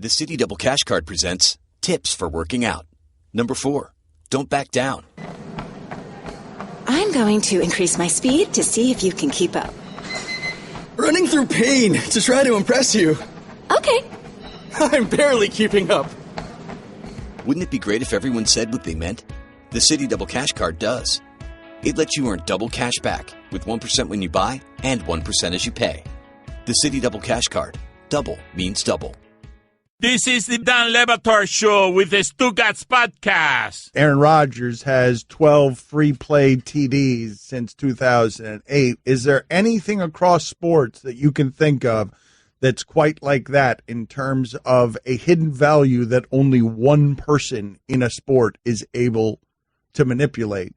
The City Double Cash Card presents tips for working out. Number 4, don't back down. I'm going to increase my speed to see if you can keep up. Running through pain to try to impress you. Okay. I'm barely keeping up. Wouldn't it be great if everyone said what they meant? The City Double Cash Card does. It lets you earn double cash back with 1% when you buy and 1% as you pay. The City Double Cash Card. Double means double. This is the Dan Le Batard Show with the Stugotz podcast. Aaron Rodgers has 12 free play TDs since 2008. Is there anything across sports that you can think of that's quite like that in terms of a hidden value that only one person in a sport is able to manipulate?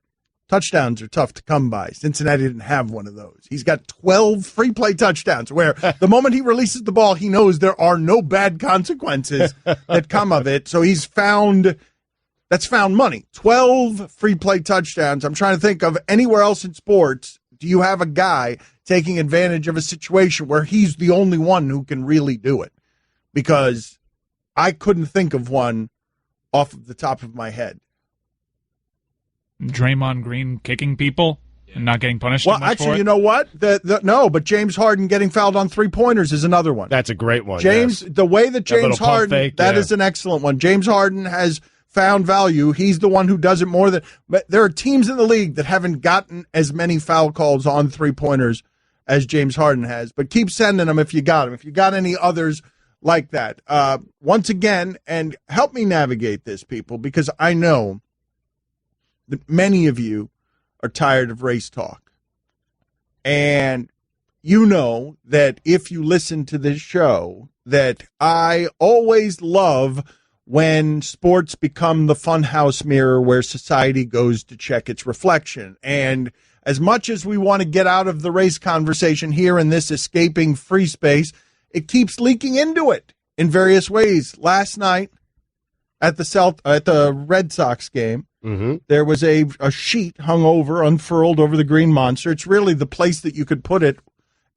Touchdowns are tough to come by. Cincinnati didn't have one of those. He's got 12 free play touchdowns where the moment he releases the ball, he knows there are no bad consequences that come of it. So that's found money. 12 free play touchdowns. I'm trying to think of anywhere else in sports. Do you have a guy taking advantage of a situation where he's the only one who can really do it? Because I couldn't think of one off of the top of my head. Draymond Green kicking people and not getting punished. Well, much actually, for it? you know what? No, but James Harden getting fouled on 3-pointers is another one. That's a great one. James, yes. The way that James Harden, fake, that is an excellent one. James Harden has found value. He's the one who does it more than. But there are teams in the league that haven't gotten as many foul calls on 3-pointers as James Harden has. But keep sending them if you got them. If you got any others like that, once again, and help me navigate this, people, because I know that many of you are tired of race talk. And you know that if you listen to this show, that I always love when sports become the funhouse mirror where society goes to check its reflection. And as much as we want to get out of the race conversation here in this escaping free space, it keeps leaking into it in various ways. Last night at the Red Sox game, there was a sheet unfurled over the Green Monster. It's really the place that you could put it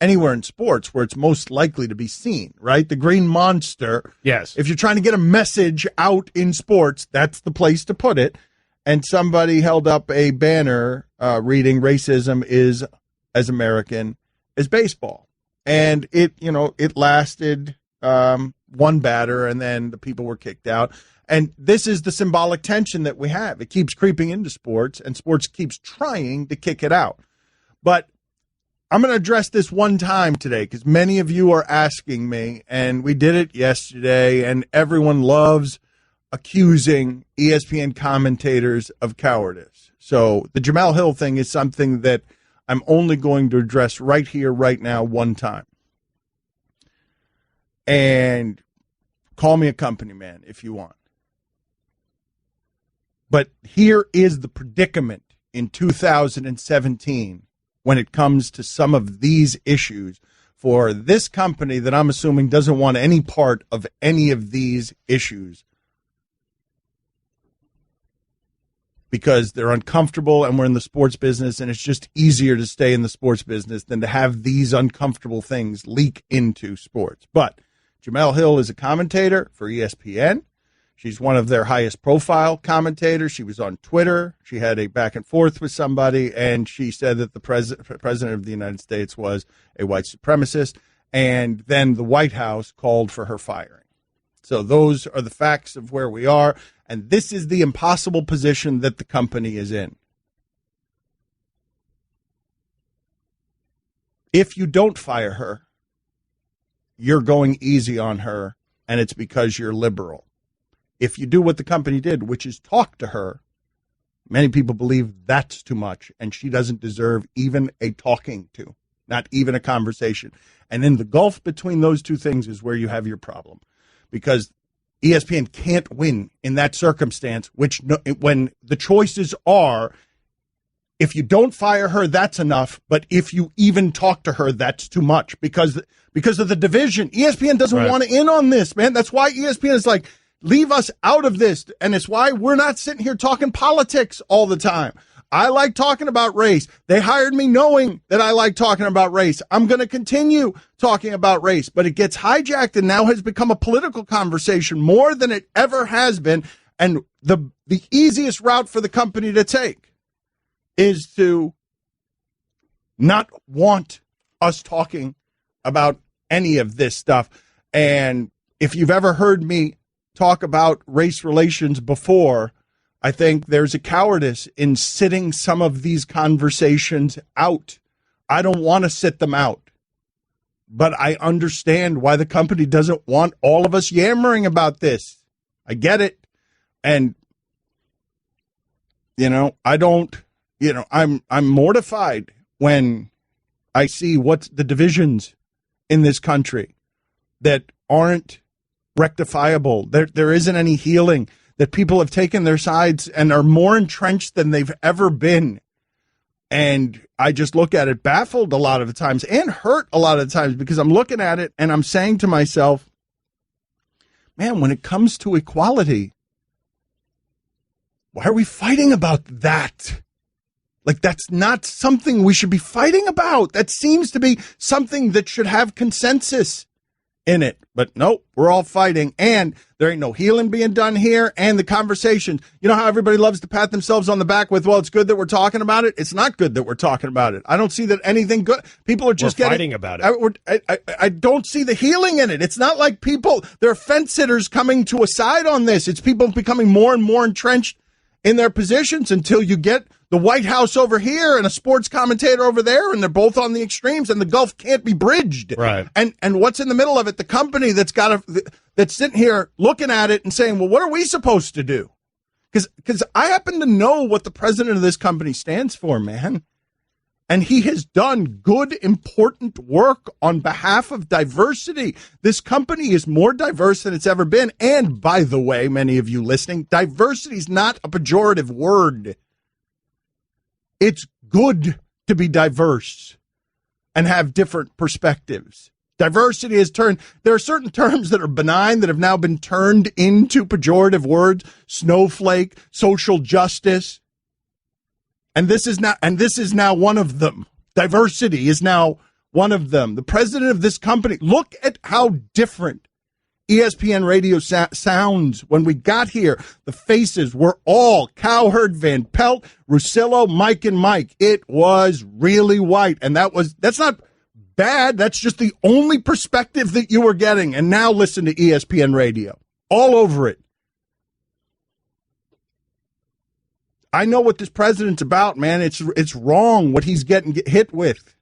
anywhere in sports where it's most likely to be seen, right? The Green Monster. Yes. If you're trying to get a message out in sports, that's the place to put it. And somebody held up a banner reading "Racism is as American as baseball." And it lasted one batter, and then the people were kicked out. And this is the symbolic tension that we have. It keeps creeping into sports, and sports keeps trying to kick it out. But I'm going to address this one time today because many of you are asking me, and we did it yesterday, and everyone loves accusing ESPN commentators of cowardice. So the Jamel Hill thing is something that I'm only going to address right here, right now, one time. And call me a company man if you want. But here is the predicament in 2017 when it comes to some of these issues for this company that I'm assuming doesn't want any part of any of these issues because they're uncomfortable and we're in the sports business and it's just easier to stay in the sports business than to have these uncomfortable things leak into sports. But Jamel Hill is a commentator for ESPN. She's one of their highest profile commentators. She was on Twitter. She had a back and forth with somebody, and she said that the president of the United States was a white supremacist, and then the White House called for her firing. So those are the facts of where we are, and this is the impossible position that the company is in. If you don't fire her, you're going easy on her, and it's because you're liberal. If you do what the company did, which is talk to her, many people believe that's too much, and she doesn't deserve even a talking to, not even a conversation. And in the gulf between those two things is where you have your problem, because ESPN can't win in that circumstance, when the choices are, if you don't fire her, that's enough, but if you even talk to her, that's too much, because of the division. ESPN doesn't want to in on this, man. That's why ESPN is like, leave us out of this. And it's why we're not sitting here talking politics all the time. I like talking about race. They hired me knowing that I like talking about race. I'm going to continue talking about race, but it gets hijacked and now has become a political conversation more than it ever has been. And the easiest route for the company to take is to not want us talking about any of this stuff. And if you've ever heard me talk about race relations before, I think there's a cowardice in sitting some of these conversations out. I don't want to sit them out, but I understand why the company doesn't want all of us yammering about this. I get it. And, I'm mortified when I see what's the divisions in this country that aren't rectifiable. There isn't any healing, that people have taken their sides and are more entrenched than they've ever been. And I just look at it baffled a lot of the times and hurt a lot of the times, because I'm looking at it and I'm saying to myself, man, when it comes to equality, why are we fighting about that? Like, that's not something we should be fighting about. That seems to be something that should have consensus in it. But nope, we're all fighting, and there ain't no healing being done here. And the conversation, you know how everybody loves to pat themselves on the back with, well, it's good that we're talking about it. It's not good that we're talking about it. I don't see that anything good. People are just fighting about it. I don't see the healing in it. It's not like there are fence sitters coming to a side on this. It's people becoming more and more entrenched in their positions until you get the White House over here and a sports commentator over there, and they're both on the extremes, and the gulf can't be bridged. Right. And what's in the middle of it? The company that's sitting here looking at it and saying, well, what are we supposed to do? Because I happen to know what the president of this company stands for, man. And he has done good, important work on behalf of diversity. This company is more diverse than it's ever been. And by the way, many of you listening, diversity is not a pejorative word. It's good to be diverse and have different perspectives. Diversity is there are certain terms that are benign that have now been turned into pejorative words. Snowflake, social justice. And this is now one of them. Diversity is now one of them. The president of this company, look at how different ESPN radio sounds. When we got here, the faces were all Cowherd, Van Pelt, Russillo, Mike, and Mike. It was really white. And that's not bad. That's just the only perspective that you were getting. And now listen to ESPN radio. All over it. I know what this president's about, man. It's wrong what he's getting hit with.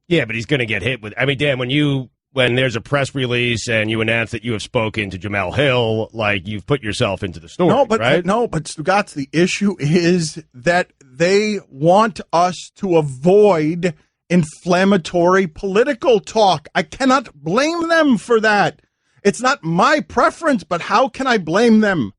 Yeah, but he's going to get hit with. I mean, Dan, when there's a press release and you announce that you have spoken to Jamel Hill, like, you've put yourself into the story, right? No, but Stugotz, the issue is that they want us to avoid inflammatory political talk. I cannot blame them for that. It's not my preference, but how can I blame them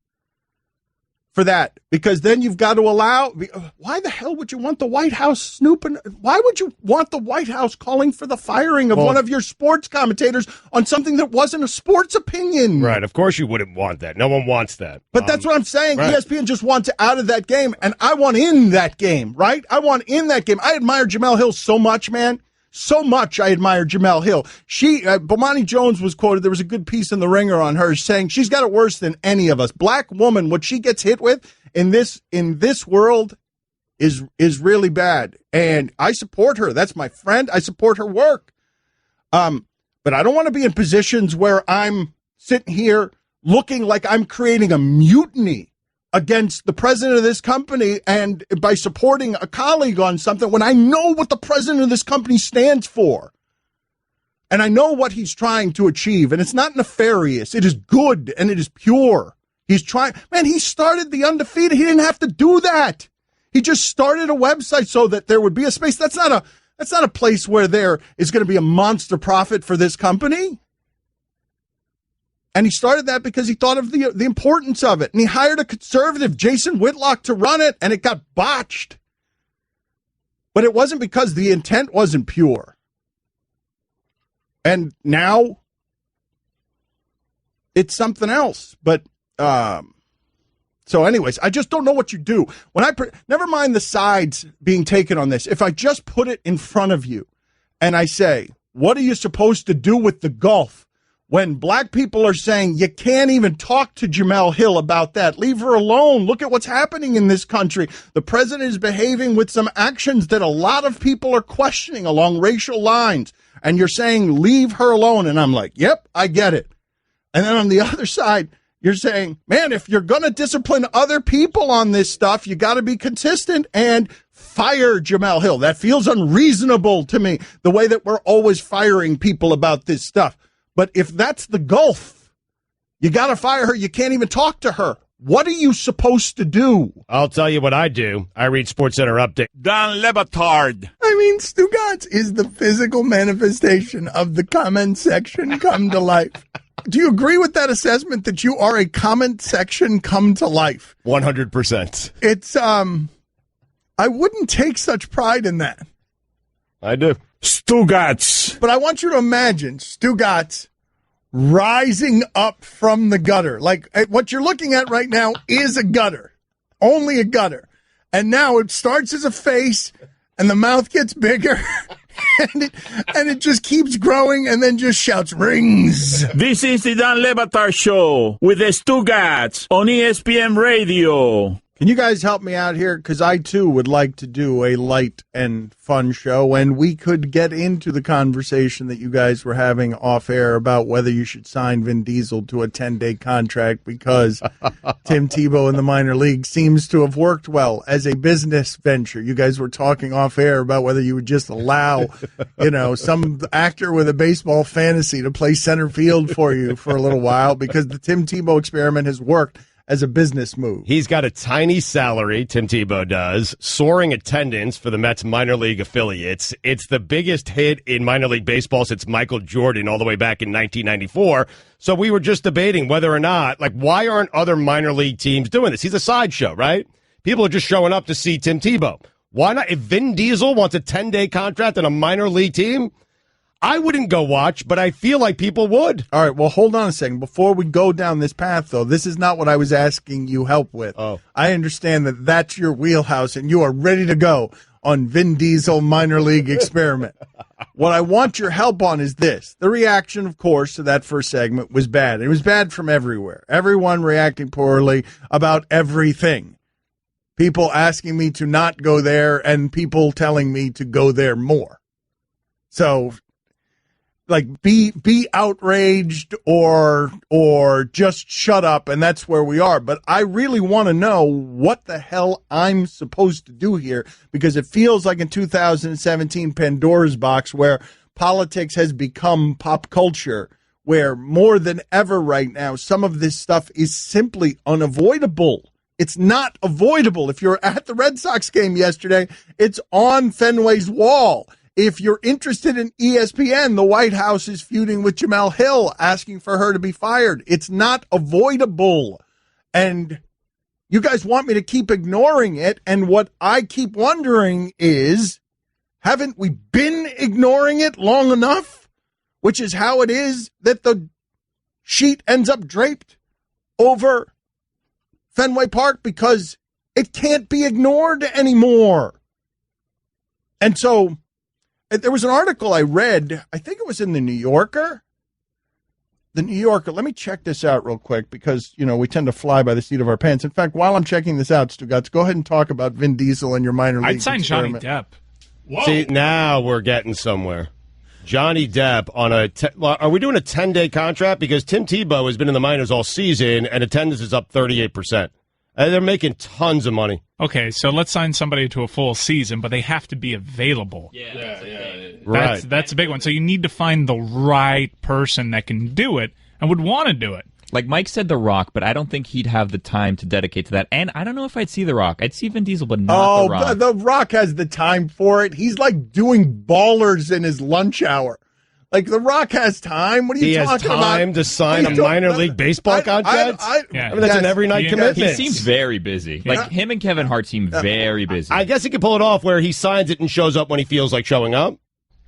for that? Because then you've got to allow. Why the hell would you want the White House snooping? Why would you want the White House calling for the firing of one of your sports commentators on something that wasn't a sports opinion? Right. Of course you wouldn't want that. No one wants that. But that's what I'm saying. Right. ESPN just wants out of that game, and I want in that game, right? I want in that game. I admire Jamel Hill so much, man. So much I admire Jamel Hill. Bomani Jones was quoted. There was a good piece in The Ringer on her saying she's got it worse than any of us. Black woman, what she gets hit with in this world is really bad. And I support her. That's my friend. I support her work. But I don't want to be in positions where I'm sitting here looking like I'm creating a mutiny against the president of this company and by supporting a colleague on something when I know what the president of this company stands for. And I know what he's trying to achieve. And it's not nefarious. It is good and it is pure. He's trying. Man, he started the Undefeated. He didn't have to do that. He just started a website so that there would be a space. That's not a place where there is going to be a monster profit for this company. And he started that because he thought of the importance of it. And he hired a conservative, Jason Whitlock, to run it, and it got botched. But it wasn't because the intent wasn't pure. And now it's something else. But So anyways, I just don't know what you do. Never mind the sides being taken on this. If I just put it in front of you and I say, what are you supposed to do with the Gulf? When black people are saying you can't even talk to Jemele Hill about that. Leave her alone. Look at what's happening in this country. The president is behaving with some actions that a lot of people are questioning along racial lines. And you're saying, leave her alone. And I'm like, yep, I get it. And then on the other side, you're saying, man, if you're going to discipline other people on this stuff, you got to be consistent and fire Jemele Hill. That feels unreasonable to me, the way that we're always firing people about this stuff. But if that's the Gulf, you got to fire her. You can't even talk to her. What are you supposed to do? I'll tell you what I do. I read SportsCenter Update. Dan Le Batard. I mean, Stugotz is the physical manifestation of the comment section come to life. Do you agree with that assessment that you are a comment section come to life? 100%. It's, I wouldn't take such pride in that. I do. Stugotz. But I want you to imagine Stugotz rising up from the gutter. Like what you're looking at right now is a gutter, only a gutter. And now it starts as a face and the mouth gets bigger and it just keeps growing and then just shouts rings. This is the Dan Le Batard Show with the Stugotz on ESPN Radio. Can you guys help me out here? Because I, too, would like to do a light and fun show, and we could get into the conversation that you guys were having off air about whether you should sign Vin Diesel to a 10-day contract because Tim Tebow in the minor league seems to have worked well as a business venture. You guys were talking off air about whether you would just allow, some actor with a baseball fantasy to play center field for you for a little while because the Tim Tebow experiment has worked as a business move. He's got a tiny salary, Tim Tebow does, soaring attendance for the Mets minor league affiliates. It's the biggest hit in minor league baseball since Michael Jordan all the way back in 1994. So we were just debating whether or not, why aren't other minor league teams doing this? He's a sideshow, right? People are just showing up to see Tim Tebow. Why not? If Vin Diesel wants a 10-day contract on a minor league team, I wouldn't go watch, but I feel like people would. All right, well, hold on a second. Before we go down this path, though, this is not what I was asking you help with. Oh. I understand that that's your wheelhouse, and you are ready to go on Vin Diesel minor league experiment. What I want your help on is this. The reaction, of course, to that first segment was bad. It was bad from everywhere. Everyone reacting poorly about everything. People asking me to not go there, and people telling me to go there more. So be outraged or just shut up, and that's where we are. But I really want to know what the hell I'm supposed to do here, because it feels like in 2017 Pandora's box where politics has become pop culture, where more than ever right now some of this stuff is simply unavoidable. It's not avoidable. If you're at the Red Sox game yesterday, it's on Fenway's wall. If you're interested in ESPN, the White House is feuding with Jemele Hill, asking for her to be fired. It's not avoidable. And you guys want me to keep ignoring it. And what I keep wondering is, haven't we been ignoring it long enough? Which is how it is that the sheet ends up draped over Fenway Park, because it can't be ignored anymore. And so there was an article I read, I think it was in the New Yorker. The New Yorker, let me check this out real quick because, we tend to fly by the seat of our pants. In fact, while I'm checking this out, Stugotz, go ahead and talk about Vin Diesel and your minor league I'd sign experiment. Johnny Depp. Whoa. See, now we're getting somewhere. Johnny Depp on are we doing a 10-day contract? Because Tim Tebow has been in the minors all season and attendance is up 38%. They're making tons of money. Okay, so let's sign somebody to a full season, but they have to be available. Right. That's a big one. So you need to find the right person that can do it and would want to do it. Like Mike said, The Rock, but I don't think he'd have the time to dedicate to that. And I don't know if I'd see The Rock. I'd see Vin Diesel, but not The Rock. The Rock has the time for it. He's like doing ballers in his lunch hour. Like, The Rock has time. What are you talking about? He has time to sign a minor league baseball contract? I mean, that's an every-night commitment. He seems very busy. Like, him and Kevin Hart seem very busy. I guess he could pull it off where he signs it and shows up when he feels like showing up.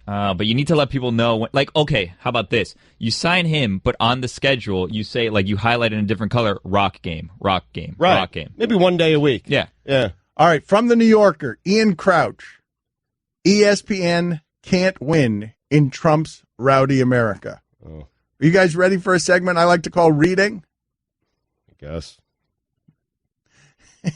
But you need to let people know, okay, how about this? You sign him, but on the schedule, you say, you highlight in a different color, rock game, right. rock game. Maybe one day a week. Yeah. All right, from the New Yorker, Ian Crouch. ESPN can't win in Trump's rowdy America. Oh. Are you guys ready for a segment I like to call Reading? I guess. All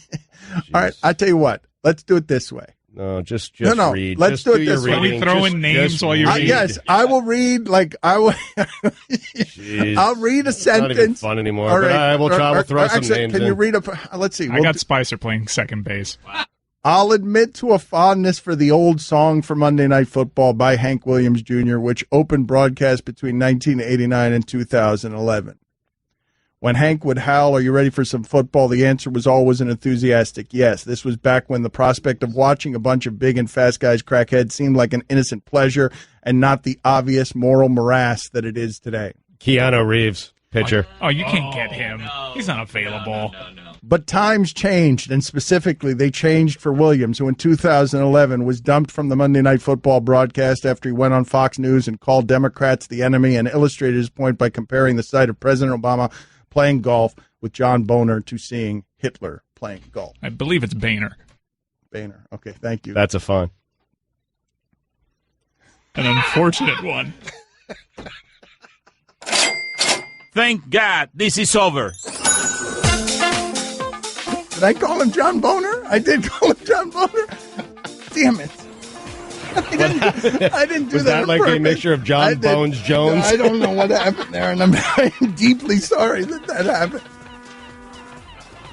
right, I tell you what. Let's do it this way. No, just no. read. Let's just do it this way. Can we throw in names while you read? Yes, I will read. I will. I'll read a sentence. It's not even fun anymore. All right. But we'll throw some names Can in. you read let's see. I got Spicer playing second base. I'll admit to a fondness for the old song for Monday Night Football by Hank Williams Jr., which opened broadcast between 1989 and 2011. When Hank would howl, "Are you ready for some football?" the answer was always an enthusiastic yes. This was back when the prospect of watching a bunch of big and fast guys crack heads seemed like an innocent pleasure and not the obvious moral morass that it is today. Keanu Reeves, pitcher. Oh, you can't get him. No. He's not available. No. But times changed, and specifically they changed for Williams, who in 2011 was dumped from the Monday Night Football broadcast after he went on Fox News and called Democrats the enemy and illustrated his point by comparing the sight of President Obama playing golf with John Boehner to seeing Hitler playing golf. I believe it's Boehner. Boehner. Okay, thank you. That's a fun. An unfortunate one. Thank God this is over. Did I call him John Boehner? I did call him John Boehner. Damn it. I didn't do Was that like purpose. a mixture of John Bones Jones? I don't know what happened there, and I'm deeply sorry that happened.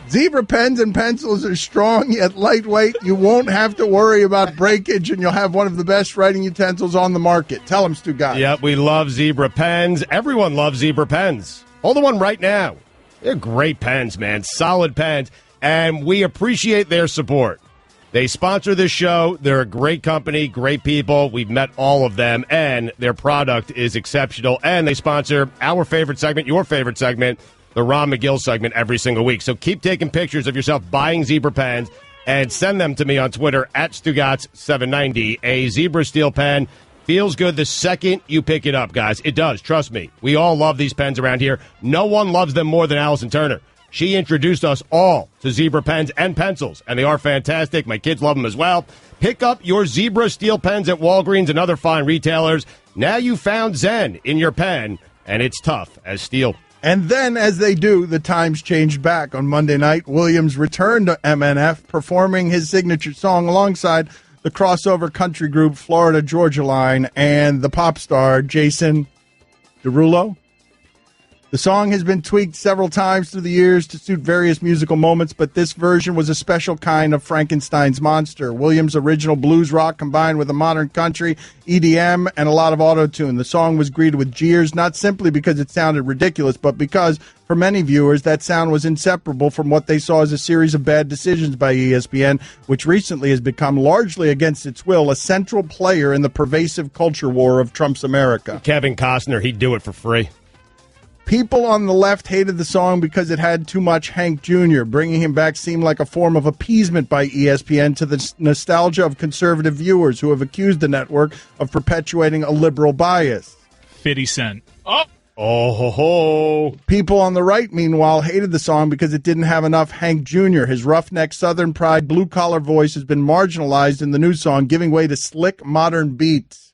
Zebra pens and pencils are strong yet lightweight. You won't have to worry about breakage, and you'll have one of the best writing utensils on the market. Tell them, Stugotz. Yep, we love Zebra pens. Everyone loves Zebra pens. Hold the one right now. They're great pens, man. Solid pens. And we appreciate their support. They sponsor this show. They're a great company, great people. We've met all of them, and their product is exceptional. And they sponsor our favorite segment, your favorite segment, the Ron McGill segment, every single week. So keep taking pictures of yourself buying Zebra pens and send them to me on Twitter at Stugotz790. A Zebra steel pen feels good the second you pick it up, guys. It does. Trust me. We all love these pens around here. No one loves them more than Allison Turner. She introduced us all to Zebra pens and pencils, and they are fantastic. My kids love them as well. Pick up your Zebra steel pens at Walgreens and other fine retailers. Now you found Zen in your pen, and it's tough as steel. And then, as they do, the times changed back. On Monday night, Williams returned to MNF, performing his signature song alongside the crossover country group Florida Georgia Line and the pop star Jason Derulo. The song has been tweaked several times through the years to suit various musical moments, but this version was a special kind of Frankenstein's monster. Williams' original blues rock combined with a modern country, EDM, and a lot of auto-tune. The song was greeted with jeers, not simply because it sounded ridiculous, but because, for many viewers, that sound was inseparable from what they saw as a series of bad decisions by ESPN, which recently has become, largely against its will, a central player in the pervasive culture war of Trump's America. Kevin Costner, he'd do it for free. People on the left hated the song because it had too much Hank Jr. Bringing him back seemed like a form of appeasement by ESPN to the nostalgia of conservative viewers who have accused the network of perpetuating a liberal bias. 50 Cent. Oh, ho, ho. People on the right, meanwhile, hated the song because it didn't have enough Hank Jr. His roughneck Southern pride, blue-collar voice has been marginalized in the new song, giving way to slick, modern beats.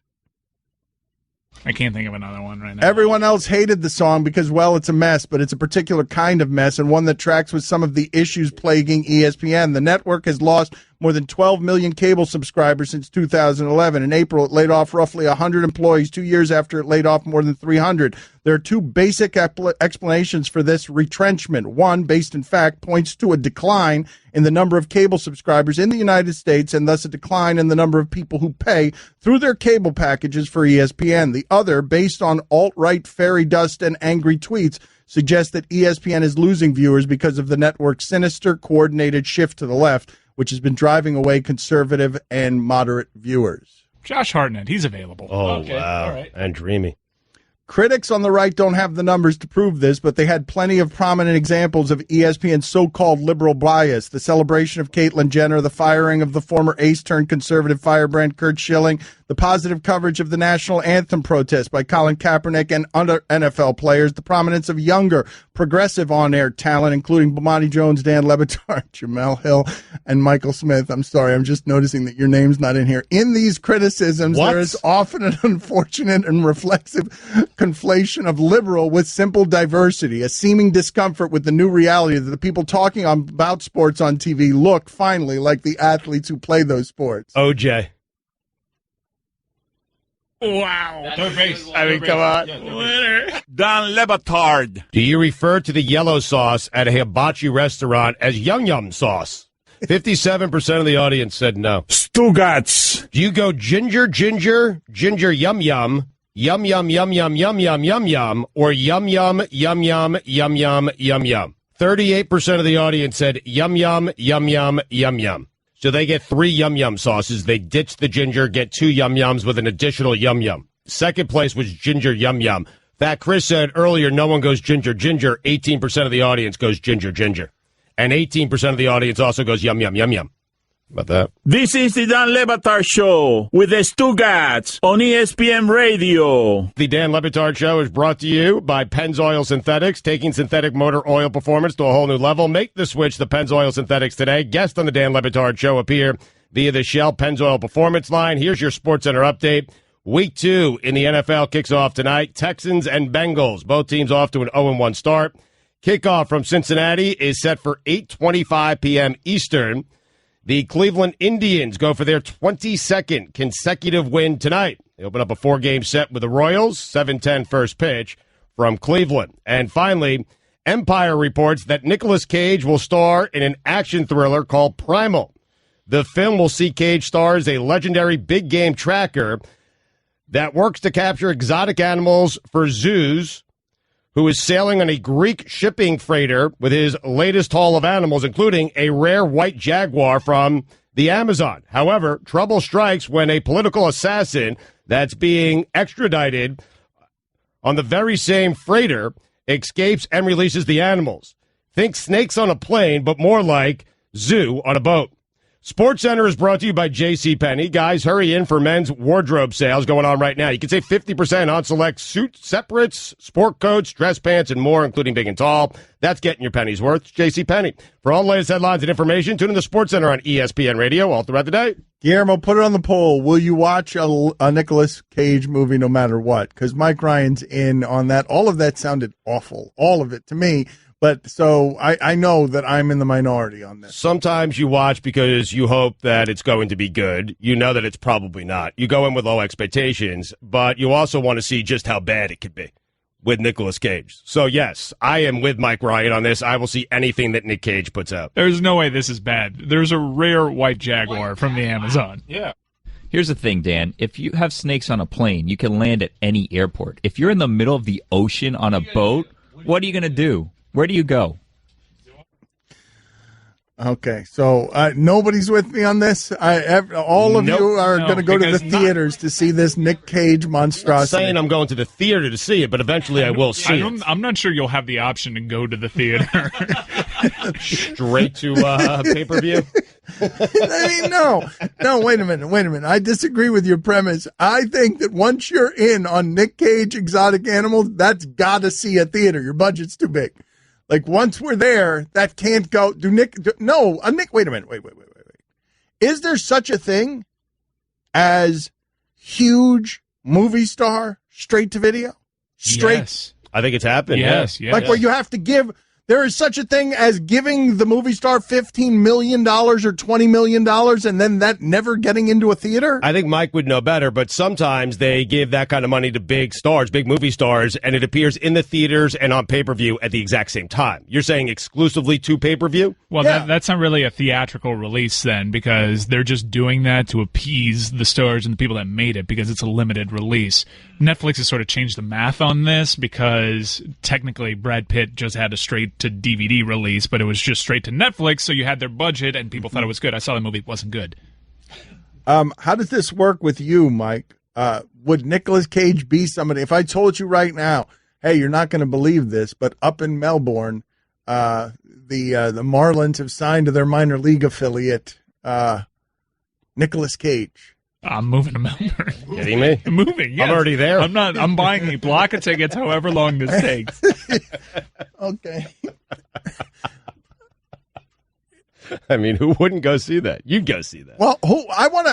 I can't think of another one right now. Everyone else hated the song because, well, it's a mess, but it's a particular kind of mess and one that tracks with some of the issues plaguing ESPN. The network has lost more than 12 million cable subscribers since 2011. In April, it laid off roughly 100 employees. 2 years after, it laid off more than 300. There are two basic explanations for this retrenchment. One, based in fact, points to a decline in the number of cable subscribers in the United States and thus a decline in the number of people who pay through their cable packages for ESPN. The other, based on alt-right fairy dust and angry tweets, suggests that ESPN is losing viewers because of the network's sinister, coordinated shift to the left, which has been driving away conservative and moderate viewers. Josh Hartnett, he's available. Oh, okay. Wow. All right. And dreamy. Critics on the right don't have the numbers to prove this, but they had plenty of prominent examples of ESPN's so-called liberal bias. The celebration of Caitlyn Jenner, the firing of the former ace-turned-conservative firebrand Kurt Schilling, the positive coverage of the national anthem protest by Colin Kaepernick and other NFL players, the prominence of younger, progressive on-air talent, including Bomani Jones, Dan Lebitard, Jamel Hill, and Michael Smith. I'm sorry, I'm just noticing that your name's not in here. In these criticisms, there is often an unfortunate and reflexive conflation of liberal with simple diversity, a seeming discomfort with the new reality that the people talking about sports on TV look, finally, like the athletes who play those sports. OJ. Wow. Third base. I mean, come on. Winner. Dan Batard. Do you refer to the yellow sauce at a hibachi restaurant as yum yum sauce? 57% of the audience said no. Stugotz. Do you go ginger, ginger, ginger, yum yum, yum yum, yum yum, yum yum, yum yum, or yum yum, yum yum, yum yum, yum yum? 38% of the audience said yum yum, yum yum, yum yum. So they get 3 yum yum sauces. They ditch the ginger, get 2 yum yums with an additional yum yum. Second place was ginger yum yum. That Chris said earlier, no one goes ginger ginger. 18% of the audience goes ginger ginger. And 18% of the audience also goes yum yum yum yum. How about that? This is the Dan Lebitard Show with the Stugotz on ESPN Radio. The Dan Lebitard Show is brought to you by Pennzoil Synthetics, taking synthetic motor oil performance to a whole new level. Make the switch to Pennzoil Synthetics today. Guests on the Dan Lebitard Show appear via the Shell Pennzoil Performance line. Here's your SportsCenter update. Week 2 in the NFL kicks off tonight. Texans and Bengals, both teams off to an 0-1 start. Kickoff from Cincinnati is set for 8:25 p.m. Eastern. The Cleveland Indians go for their 22nd consecutive win tonight. They open up a 4-game set with the Royals, 7:10 first pitch from Cleveland. And finally, Empire reports that Nicolas Cage will star in an action thriller called Primal. The film will see Cage star as a legendary big game tracker that works to capture exotic animals for zoos, who is sailing on a Greek shipping freighter with his latest haul of animals, including a rare white jaguar from the Amazon. However, trouble strikes when a political assassin that's being extradited on the very same freighter escapes and releases the animals. Think snakes on a plane, but more like zoo on a boat. SportsCenter is brought to you by JCPenney. Guys, hurry in for men's wardrobe sales going on right now. You can save 50% on select suit separates, sport coats, dress pants, and more, including big and tall. That's getting your pennies worth. JCPenney. For all the latest headlines and information, tune in to SportsCenter on ESPN Radio all throughout the day. Guillermo, put it on the poll. Will you watch a Nicolas Cage movie no matter what? Because Mike Ryan's in on that. All of that sounded awful. All of it to me. But so I know that I'm in the minority on this. Sometimes you watch because you hope that it's going to be good. You know that it's probably not. You go in with low expectations, but you also want to see just how bad it could be with Nicolas Cage. So, yes, I am with Mike Ryan on this. I will see anything that Nick Cage puts out. There's no way this is bad. There's a rare white jaguar from the Amazon. Yeah. Here's the thing, Dan. If you have snakes on a plane, you can land at any airport. If you're in the middle of the ocean on a boat, what are you going to do? Where do you go? Okay, so nobody's with me on this. All of you are going to go to the theaters to see this Nick Cage monstrosity. I'm saying I'm going to the theater to see it, but eventually I will see it. I'm not sure you'll have the option to go to the theater. Straight to pay-per-view? I mean, no, wait a minute. I disagree with your premise. I think that once you're in on Nick Cage exotic animals, that's got to see a theater. Your budget's too big. Like, once we're there, that can't go. Nick, wait a minute. Wait. Is there such a thing as huge movie star straight to video? Yes. I think it's happened. Yes. Like, where you have to give. There is such a thing as giving the movie star $15 million or $20 million and then that never getting into a theater? I think Mike would know better, but sometimes they give that kind of money to big stars, big movie stars, and it appears in the theaters and on pay-per-view at the exact same time. You're saying exclusively to pay-per-view? Well, yeah. That's not really a theatrical release then, because they're just doing that to appease the stars and the people that made it, because it's a limited release. Netflix has sort of changed the math on this, because technically Brad Pitt just had a straight to DVD release, but it was just straight to Netflix, so you had their budget and people thought it was good. I saw the movie, it wasn't good. How does this work with you, Mike? Would Nicolas Cage be somebody, if I told you right now, hey, you're not going to believe this, but up in Melbourne, the Marlins have signed to their minor league affiliate, Nicolas Cage. I'm moving to Melbourne. Kidding me? I'm moving. Yes. I'm already there. I'm buying a block of tickets, however long this takes. Okay. I mean, who wouldn't go see that? You'd go see that. Well,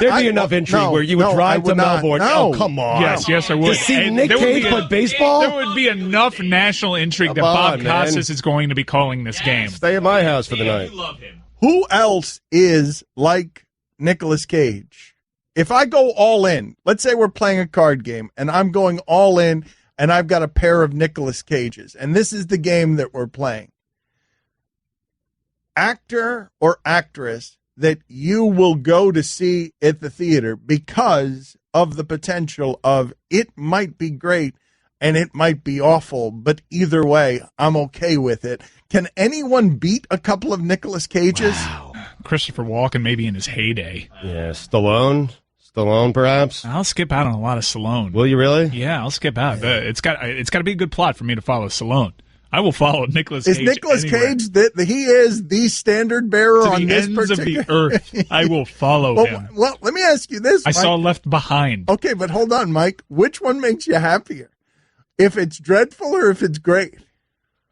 There'd be enough intrigue where you would drive to Melbourne. No. Oh, come on. Yes, I would. To see And Nick there would Cage be play baseball? There would be enough national intrigue that Come Bob on, man. Costas is going to be calling this game. Stay at my house for the night. love him. Who else is like Nicolas Cage? If I go all in, let's say we're playing a card game, and I'm going all in, and I've got a pair of Nicolas Cages, and this is the game that we're playing. Actor or actress that you will go to see at the theater because of the potential of it might be great and it might be awful, but either way, I'm okay with it. Can anyone beat a couple of Nicolas Cages? Wow. Christopher Walken maybe in his heyday. Yeah, Stallone, perhaps. I'll skip out on a lot of Stallone. Will you really? Yeah, I'll skip out. It's got to be a good plot for me to follow Stallone. I will follow Nicolas Cage. Is Nicolas anywhere. Cage he is the standard bearer to on the this ends particular of the earth? I will follow him. Well, let me ask you this. I Mike. saw Left Behind. Okay, but hold on, Mike. Which one makes you happier? If it's dreadful or if it's great?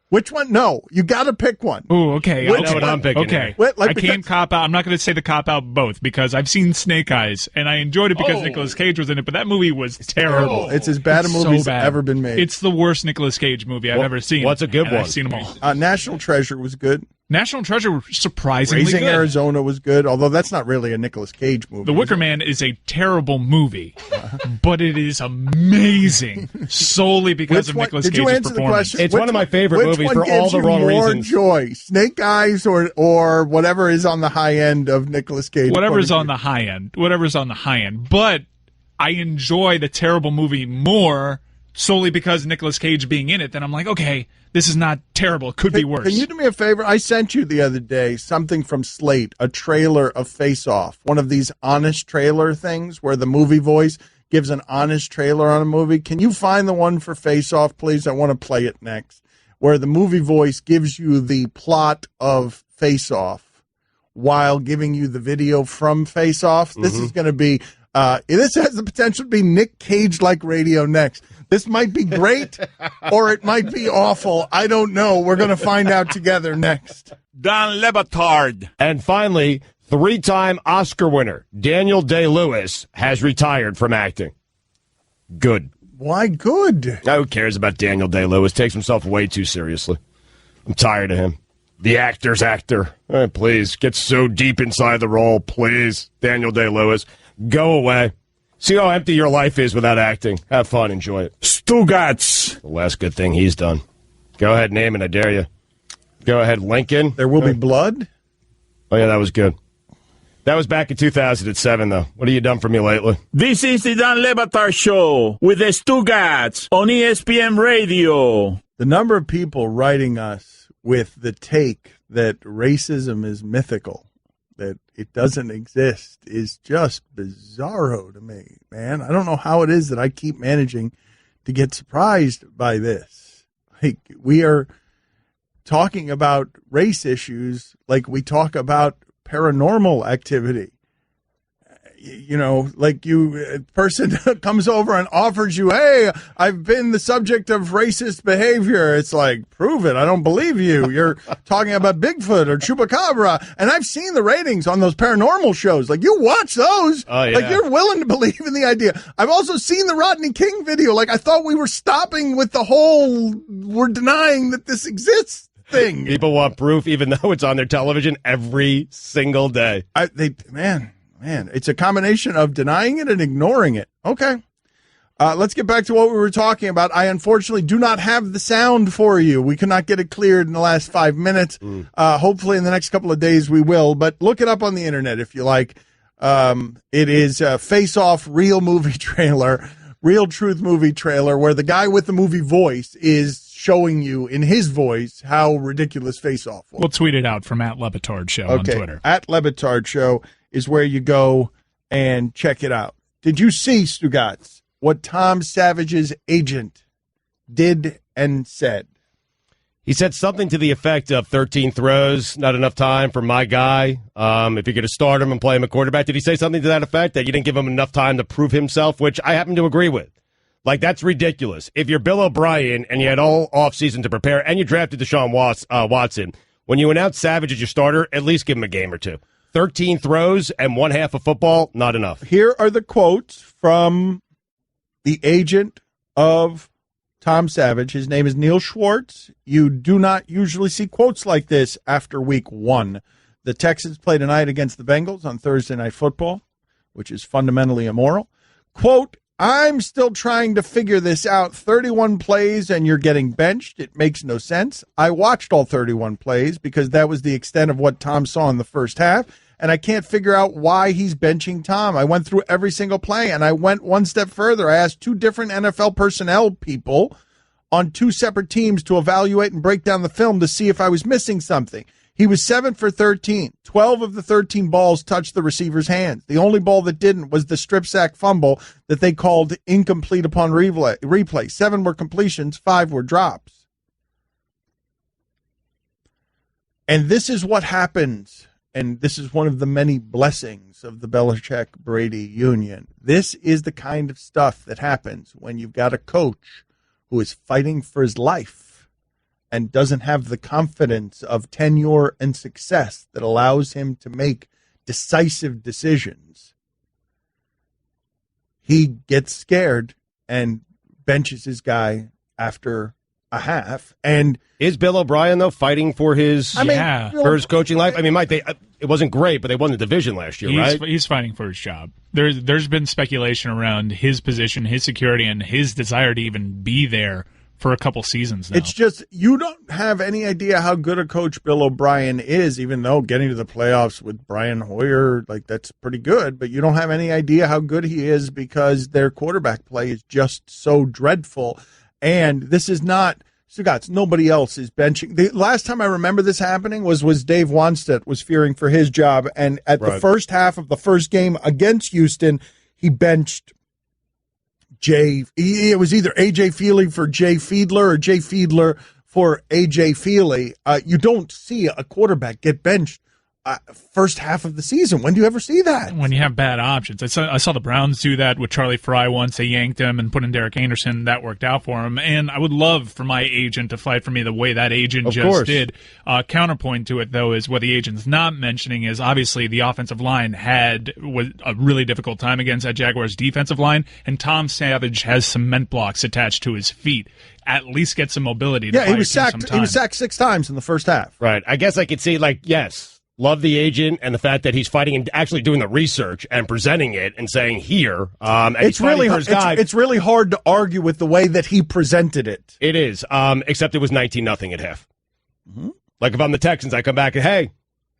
Which one? No, you got to pick one. Ooh, okay. Which I know what I'm picking. Okay. Wait, I can't cop out. I'm not going to say the cop out both because I've seen Snake Eyes and I enjoyed it because Nicolas Cage was in it, but that movie was terrible. It's as bad a It's movie as so bad. ever been made. It's the worst Nicolas Cage movie I've ever seen. What's a good and one? I've seen them all. National Treasure was good. National Treasure was surprisingly Raising good. Arizona was good, although that's not really a Nicolas Cage movie. The Wicker Man is a terrible movie, but it is amazing solely because of Nicolas Did you Cage's answer the performance. question? It's one of my favorite movies one for all gives the you wrong more reasons. Joy, Snake Eyes or whatever is on the high end of Nicolas Cage. Whatever's on the high end. Whatever's on the high end. But I enjoy the terrible movie more solely because Nicolas Cage being in it. Then I'm like, okay, this is not terrible. It could be worse. Can you do me a favor? I sent you the other day something from Slate, a trailer of Face Off, one of these honest trailer things where the movie voice gives an honest trailer on a movie. Can you find the one for Face Off, please? I want to play it next, where the movie voice gives you the plot of Face Off while giving you the video from Face Off. This is going to be this has the potential to be Nick Cage-like radio next. This might be great or it might be awful. I don't know. We're going to find out together next. Don Le Batard. And finally, 3-time Oscar winner Daniel Day-Lewis has retired from acting. Good. Why good? Who cares about Daniel Day-Lewis? Takes himself way too seriously. I'm tired of him. The actor's actor. Please, get so deep inside the role. Please, Daniel Day-Lewis. Go away. See how empty your life is without acting. Have fun. Enjoy it. Stugotz. The last good thing he's done. Go ahead, name it. I dare you. Go ahead, Lincoln. There will be blood? Oh, yeah, that was good. That was back in 2007, though. What have you done for me lately? This is the Don Le Batard Show with the Stugotz on ESPN Radio. The number of people writing us with the take that racism is mythical, that it doesn't exist, is just bizarro to me, man. I don't know how it is that I keep managing to get surprised by this. Like, we are talking about race issues like we talk about paranormal activity. You know, like a person comes over and offers you, hey, I've been the subject of racist behavior. It's like, prove it. I don't believe you. You're talking about Bigfoot or Chupacabra. And I've seen the ratings on those paranormal shows. Like, you watch those. Oh, yeah. Like, you're willing to believe in the idea. I've also seen the Rodney King video. Like, I thought we were stopping with the whole, we're denying that this exists thing. People want proof even though it's on their television every single day. Man, it's a combination of denying it and ignoring it. Okay. Let's get back to what we were talking about. I unfortunately do not have the sound for you. We could not get it cleared in the last 5 minutes. Hopefully in the next couple of days we will, but look it up on the internet if you like. It is Face Off Real Movie Trailer, Real Truth Movie Trailer, where the guy with the movie voice is showing you in his voice how ridiculous Face Off was. We'll tweet it out from @LeBatard Show on Twitter. @LeBatard Show is where you go and check it out. Did you see, Stugotz, what Tom Savage's agent did and said? He said something to the effect of 13 throws, not enough time for my guy. If you're going to start him and play him at quarterback, did he say something to that effect, that you didn't give him enough time to prove himself, which I happen to agree with? Like, that's ridiculous. If you're Bill O'Brien and you had all offseason to prepare and you drafted Deshaun Watson, when you announce Savage as your starter, at least give him a game or two. 13 throws and one half of football, not enough. Here are the quotes from the agent of Tom Savage. His name is Neil Schwartz. You do not usually see quotes like this after week 1. The Texans play tonight against the Bengals on Thursday Night Football, which is fundamentally immoral. Quote, I'm still trying to figure this out. 31 plays and you're getting benched. It makes no sense. I watched all 31 plays because that was the extent of what Tom saw in the first half, and I can't figure out why he's benching Tom. I went through every single play, and I went one step further. I asked 2 different NFL personnel people on 2 separate teams to evaluate and break down the film to see if I was missing something. He was 7 for 13. 12 of the 13 balls touched the receiver's hands. The only ball that didn't was the strip sack fumble that they called incomplete upon replay. 7 were completions, 5 were drops. And this is what happens. And this is one of the many blessings of the Belichick-Brady union. This is the kind of stuff that happens when you've got a coach who is fighting for his life and doesn't have the confidence of tenure and success that allows him to make decisive decisions. He gets scared and benches his guy after a half. And is Bill O'Brien, though, fighting for his for his coaching life? I mean, Mike, it wasn't great, but they won the division last year, right? He's fighting for his job. There's been speculation around his position, his security, and his desire to even be there for a couple seasons now. It's just, you don't have any idea how good a coach Bill O'Brien is, even though getting to the playoffs with Brian Hoyer, like, that's pretty good, but you don't have any idea how good he is because their quarterback play is just so dreadful. And this is not Stugotz. Nobody else is benching. The last time I remember this happening was Dave Wanstedt was fearing for his job, and at the first half of the first game against Houston, he benched it was either A.J. Feely for Jay Fiedler or Jay Fiedler for A.J. Feely. You don't see a quarterback get benched first half of the season. When do you ever see that? When you have bad options. I saw the Browns do that with Charlie Fry once. They yanked him and put in Derek Anderson. That worked out for him. And I would love for my agent to fight for me the way that agent did. Counterpoint to it, though, is what the agent's not mentioning is obviously the offensive line was a really difficult time against that Jaguars defensive line, and Tom Savage has cement blocks attached to his feet. At least get some mobility. He was sacked. He was sacked 6 times in the first half. Right. I guess I could see, yes. Love the agent and the fact that he's fighting and actually doing the research and presenting it and saying here. And it's really hard. It's really hard to argue with the way that he presented it. It is. Except it was 19-0 at half. Mm-hmm. Like if I'm the Texans, I come back and hey,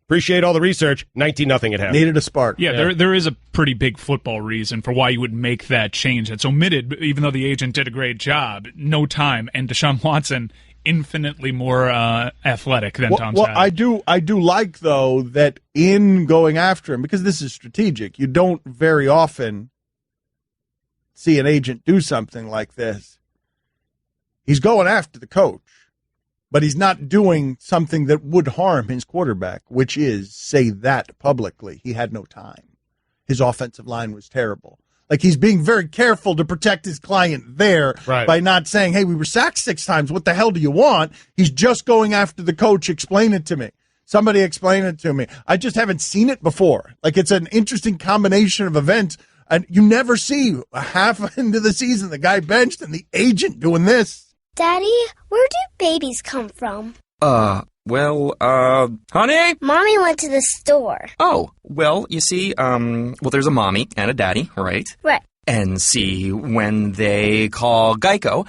appreciate all the research. 19-0 at half. Needed a spark. Yeah, there is a pretty big football reason for why you would make that change. That's omitted, even though the agent did a great job. No time, and Deshaun Watson infinitely more athletic than Tom Savage. I do like, though, that in going after him, because this is strategic, you don't very often see an agent do something like this. He's going after the coach, but he's not doing something that would harm his quarterback, which is say that publicly. He had no time. His offensive line was terrible. Like, he's being very careful to protect his client there by not saying, hey, we were sacked 6 times. What the hell do you want? He's just going after the coach. Explain it to me. Somebody explain it to me. I just haven't seen it before. Like, it's an interesting combination of events. And you never see a half into the season the guy benched and the agent doing this. Daddy, where do babies come from? Well, honey? Mommy went to the store. Oh, well, you see, there's a mommy and a daddy, right? Right. And see, when they call Geico,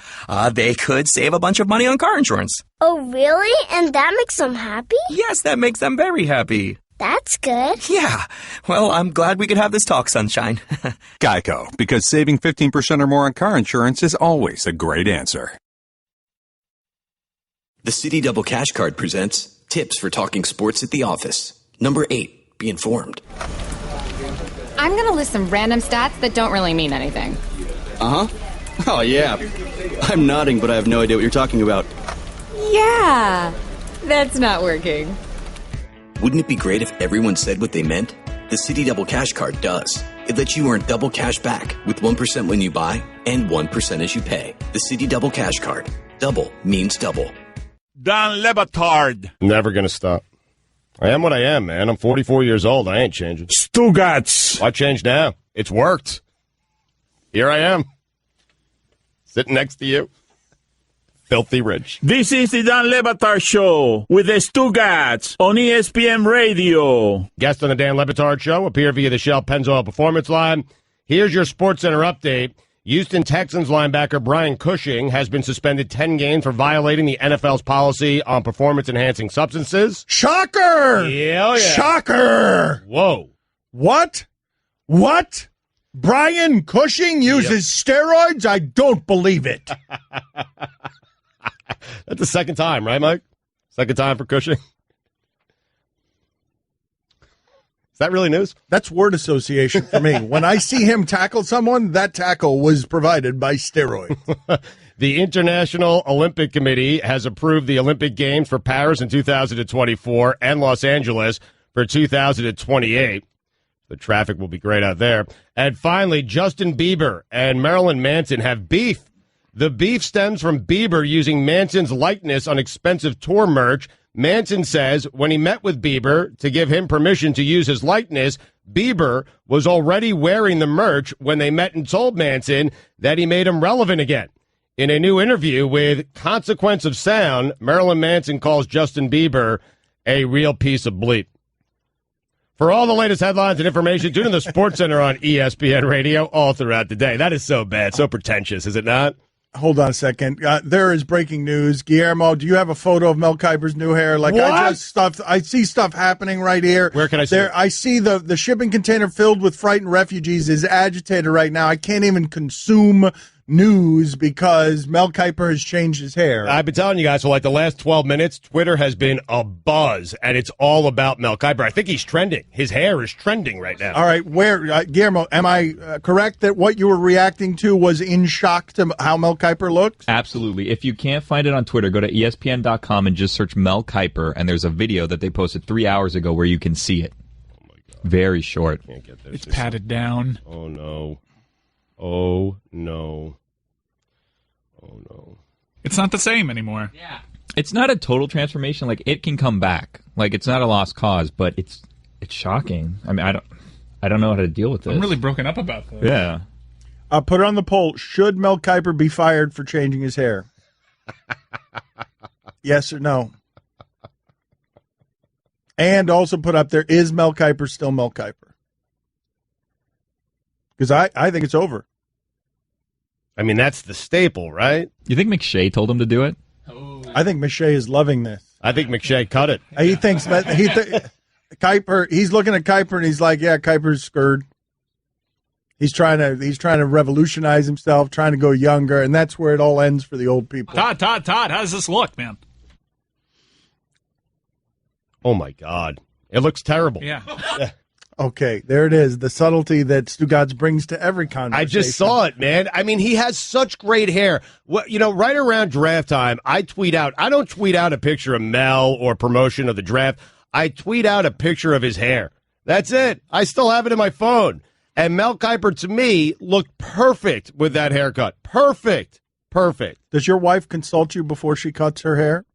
they could save a bunch of money on car insurance. Oh, really? And that makes them happy? Yes, that makes them very happy. That's good. Yeah. Well, I'm glad we could have this talk, sunshine. Geico, because saving 15% or more on car insurance is always a great answer. The City Double Cash Card presents tips for talking sports at the office. Number 8, be informed. I'm going to list some random stats that don't really mean anything. Uh-huh. Oh, yeah. I'm nodding, but I have no idea what you're talking about. Yeah, that's not working. Wouldn't it be great if everyone said what they meant? The Citi Double Cash Card does. It lets you earn double cash back with 1% when you buy and 1% as you pay. The Citi Double Cash Card. Double means double. Don Batard. Never going to stop. I am what I am, man. I'm 44 years old. I ain't changing. Stugotz. Why change now? It's worked. Here I am. Sitting next to you. Filthy rich. This is the Don Batard Show with the Stugotz on ESPN Radio. Guest on the Dan Le Batard Show appear via the Shell Pennzoil Performance Line. Here's your SportsCenter update. Houston Texans linebacker Brian Cushing has been suspended 10 games for violating the NFL's policy on performance-enhancing substances. Shocker! Yeah. Shocker! Whoa. What? Brian Cushing uses steroids? I don't believe it. That's the second time, right, Mike? Second time for Cushing. Is that really news? That's word association for me. When I see him tackle someone, that tackle was provided by steroids. The International Olympic Committee has approved the Olympic Games for Paris in 2024 and Los Angeles for 2028. The traffic will be great out there. And finally, Justin Bieber and Marilyn Manson have beef. The beef stems from Bieber using Manson's likeness on expensive tour merch. Manson says when he met with Bieber to give him permission to use his likeness, Bieber was already wearing the merch when they met and told Manson that he made him relevant again. In a new interview with Consequence of Sound, Marilyn Manson calls Justin Bieber a real piece of bleep. For all the latest headlines and information, tune in the SportsCenter on ESPN Radio all throughout the day. That is so bad, so pretentious, is it not? Hold on a second. There is breaking news. Guillermo, do you have a photo of Mel Kiper's new hair? What? I see stuff happening right here. Where can I see it? I see the shipping container filled with frightened refugees is agitated right now. I can't even consume news because Mel Kiper has changed his hair. I've been telling you guys for like the last 12 minutes, Twitter has been a buzz, and it's all about Mel Kiper. I think he's trending. His hair is trending right now. All right, Guillermo, am I correct that what you were reacting to was in shock to how Mel Kiper looks? Absolutely. If you can't find it on Twitter, go to ESPN.com and just search Mel Kiper, and there's a video that they posted 3 hours ago where you can see it. Oh my God. Very short. Can't get this. It's padded down. Oh, no. Oh, no. Oh, no. It's not the same anymore. Yeah. It's not a total transformation. Like, it can come back. Like, it's not a lost cause, but it's shocking. I mean, I don't know how to deal with this. I'm really broken up about this. Yeah. Put it on the poll. Should Mel Kiper be fired for changing his hair? Yes or no? And also put up there, is Mel Kiper still Mel Kiper? Because I think it's over. I mean, that's the staple, right? You think McShay told him to do it? I think McShay is loving this. I think McShay cut it. He thinks Kiper. He's looking at Kiper and he's like, "Yeah, Kiper's screwed." He's trying to revolutionize himself, trying to go younger, and that's where it all ends for the old people. Todd, how does this look, man? Oh my God, it looks terrible. Yeah. Okay, there it is. The subtlety that Stugotz brings to every conversation. I just saw it, man. I mean, he has such great hair. Well, you know, right around draft time, I don't tweet out a picture of Mel or promotion of the draft. I tweet out a picture of his hair. That's it. I still have it in my phone. And Mel Kiper, to me, looked perfect with that haircut. Perfect. Does your wife consult you before she cuts her hair?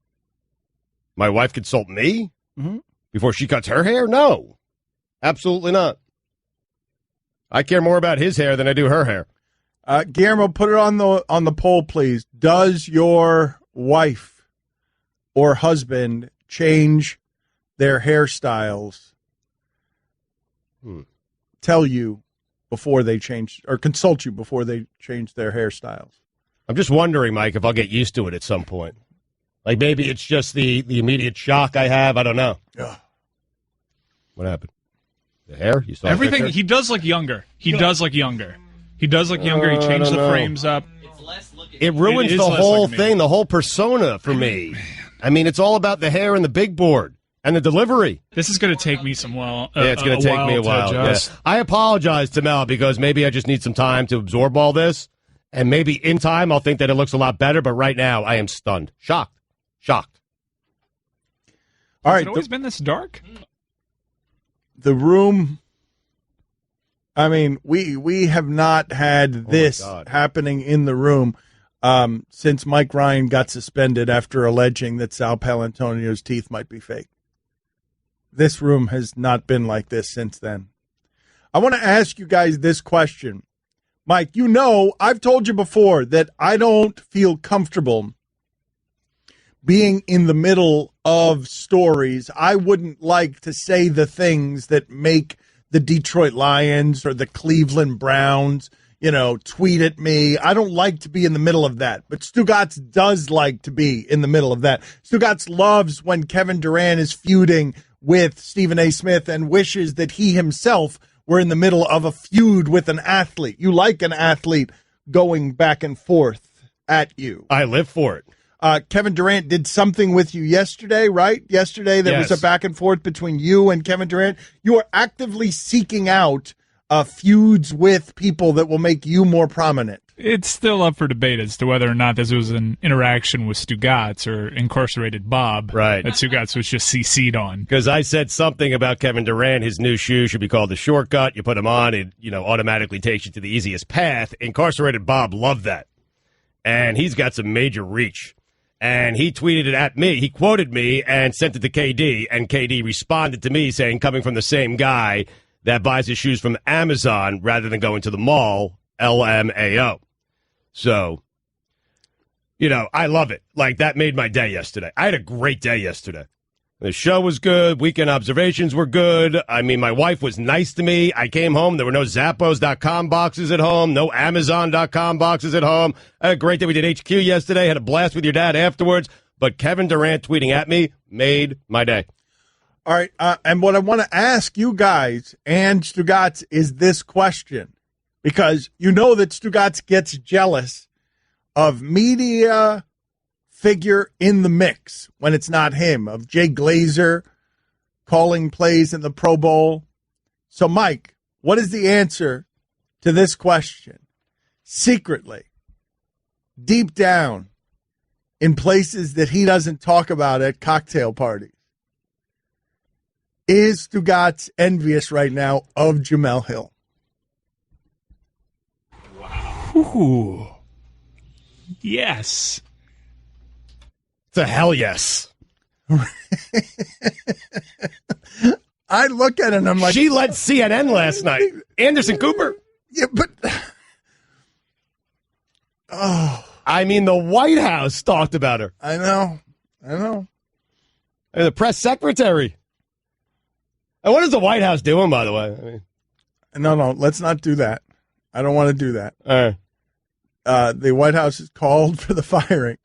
My wife consult me? Mm-hmm. Before she cuts her hair? No. Absolutely not. I care more about his hair than I do her hair. Guillermo, put it on the poll, please. Does your wife or husband change their hairstyles? Tell you before they change, or consult you before they change their hairstyles? I'm just wondering, Mike, if I'll get used to it at some point. Like maybe it's just the immediate shock I have. I don't know. Ugh. What happened? The hair? You saw everything. He does look younger. He does look younger. He changed the frames up. It ruins the whole thing, the whole persona for me. I mean, it's all about the hair and the big board and the delivery. This is going to take me some it's going to take me a while. Yeah. I apologize to Mel because maybe I just need some time to absorb all this, and maybe in time I'll think that it looks a lot better. But right now, I am stunned, shocked. Shocked. All right. Has it always been this dark? The room. I mean, we have not had this happening in the room since Mike Ryan got suspended after alleging that Sal Palantonio's teeth might be fake. This room has not been like this since then. I want to ask you guys this question. Mike, you know, I've told you before that I don't feel comfortable being in the middle of stories. I wouldn't like to say the things that make the Detroit Lions or the Cleveland Browns, tweet at me. I don't like to be in the middle of that. But Stugotz does like to be in the middle of that. Stugotz loves when Kevin Durant is feuding with Stephen A. Smith and wishes that he himself were in the middle of a feud with an athlete. You like an athlete going back and forth at you. I live for it. Kevin Durant did something with you yesterday, right? Yesterday there was a back and forth between you and Kevin Durant. You are actively seeking out feuds with people that will make you more prominent. It's still up for debate as to whether or not this was an interaction with Stugotz or incarcerated Bob that Stugotz was just CC'd on. Because I said something about Kevin Durant, his new shoe should be called the shortcut. You put them on, it automatically takes you to the easiest path. Incarcerated Bob loved that. And he's got some major reach. And he tweeted it at me. He quoted me and sent it to KD. And KD responded to me saying, coming from the same guy that buys his shoes from Amazon rather than going to the mall, LMAO. So, I love it. Like, that made my day yesterday. I had a great day yesterday. The show was good. Weekend observations were good. I mean, my wife was nice to me. I came home. There were no Zappos.com boxes at home, no Amazon.com boxes at home. I had a great day. We did HQ yesterday. Had a blast with your dad afterwards. But Kevin Durant tweeting at me made my day. All right. And what I want to ask you guys and Stugotz is this question. Because you know that Stugotz gets jealous of media figure in the mix when it's not him, of Jay Glazer calling plays in the Pro Bowl. So, Mike, what is the answer to this question? Secretly, deep down, in places that he doesn't talk about at cocktail parties, is Stugotz envious right now of Jemele Hill? Ooh. Yes. It's a hell yes. I look at it and I'm like... She led CNN last night. Anderson Cooper. Yeah, but... Oh. I mean, the White House talked about her. I know. And the press secretary. And what is the White House doing, by the way? I mean... No, let's not do that. I don't want to do that. All right. The White House is called for the firing.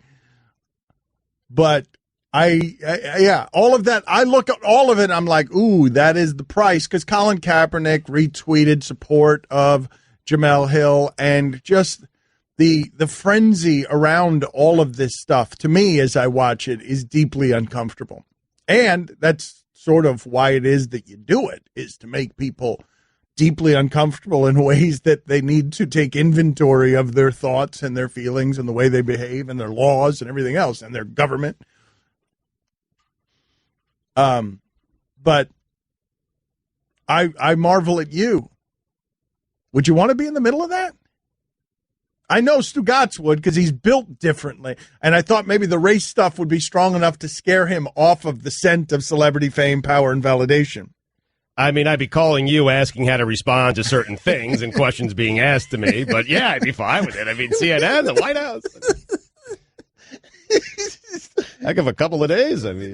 But all of that, I look at all of it and I'm like, ooh, that is the price. Because Colin Kaepernick retweeted support of Jemele Hill, and just the frenzy around all of this stuff, to me, as I watch it, is deeply uncomfortable. And that's sort of why it is that you do it, is to make people deeply uncomfortable in ways that they need to take inventory of their thoughts and their feelings and the way they behave and their laws and everything else and their government. But I marvel at you. Would you want to be in the middle of that? I know Stugotz would, because he's built differently. And I thought maybe the race stuff would be strong enough to scare him off of the scent of celebrity fame, power, and validation. I mean, I'd be calling you asking how to respond to certain things and questions being asked to me. But, yeah, I'd be fine with it. I mean, CNN, the White House. Heck of a couple of days, I mean.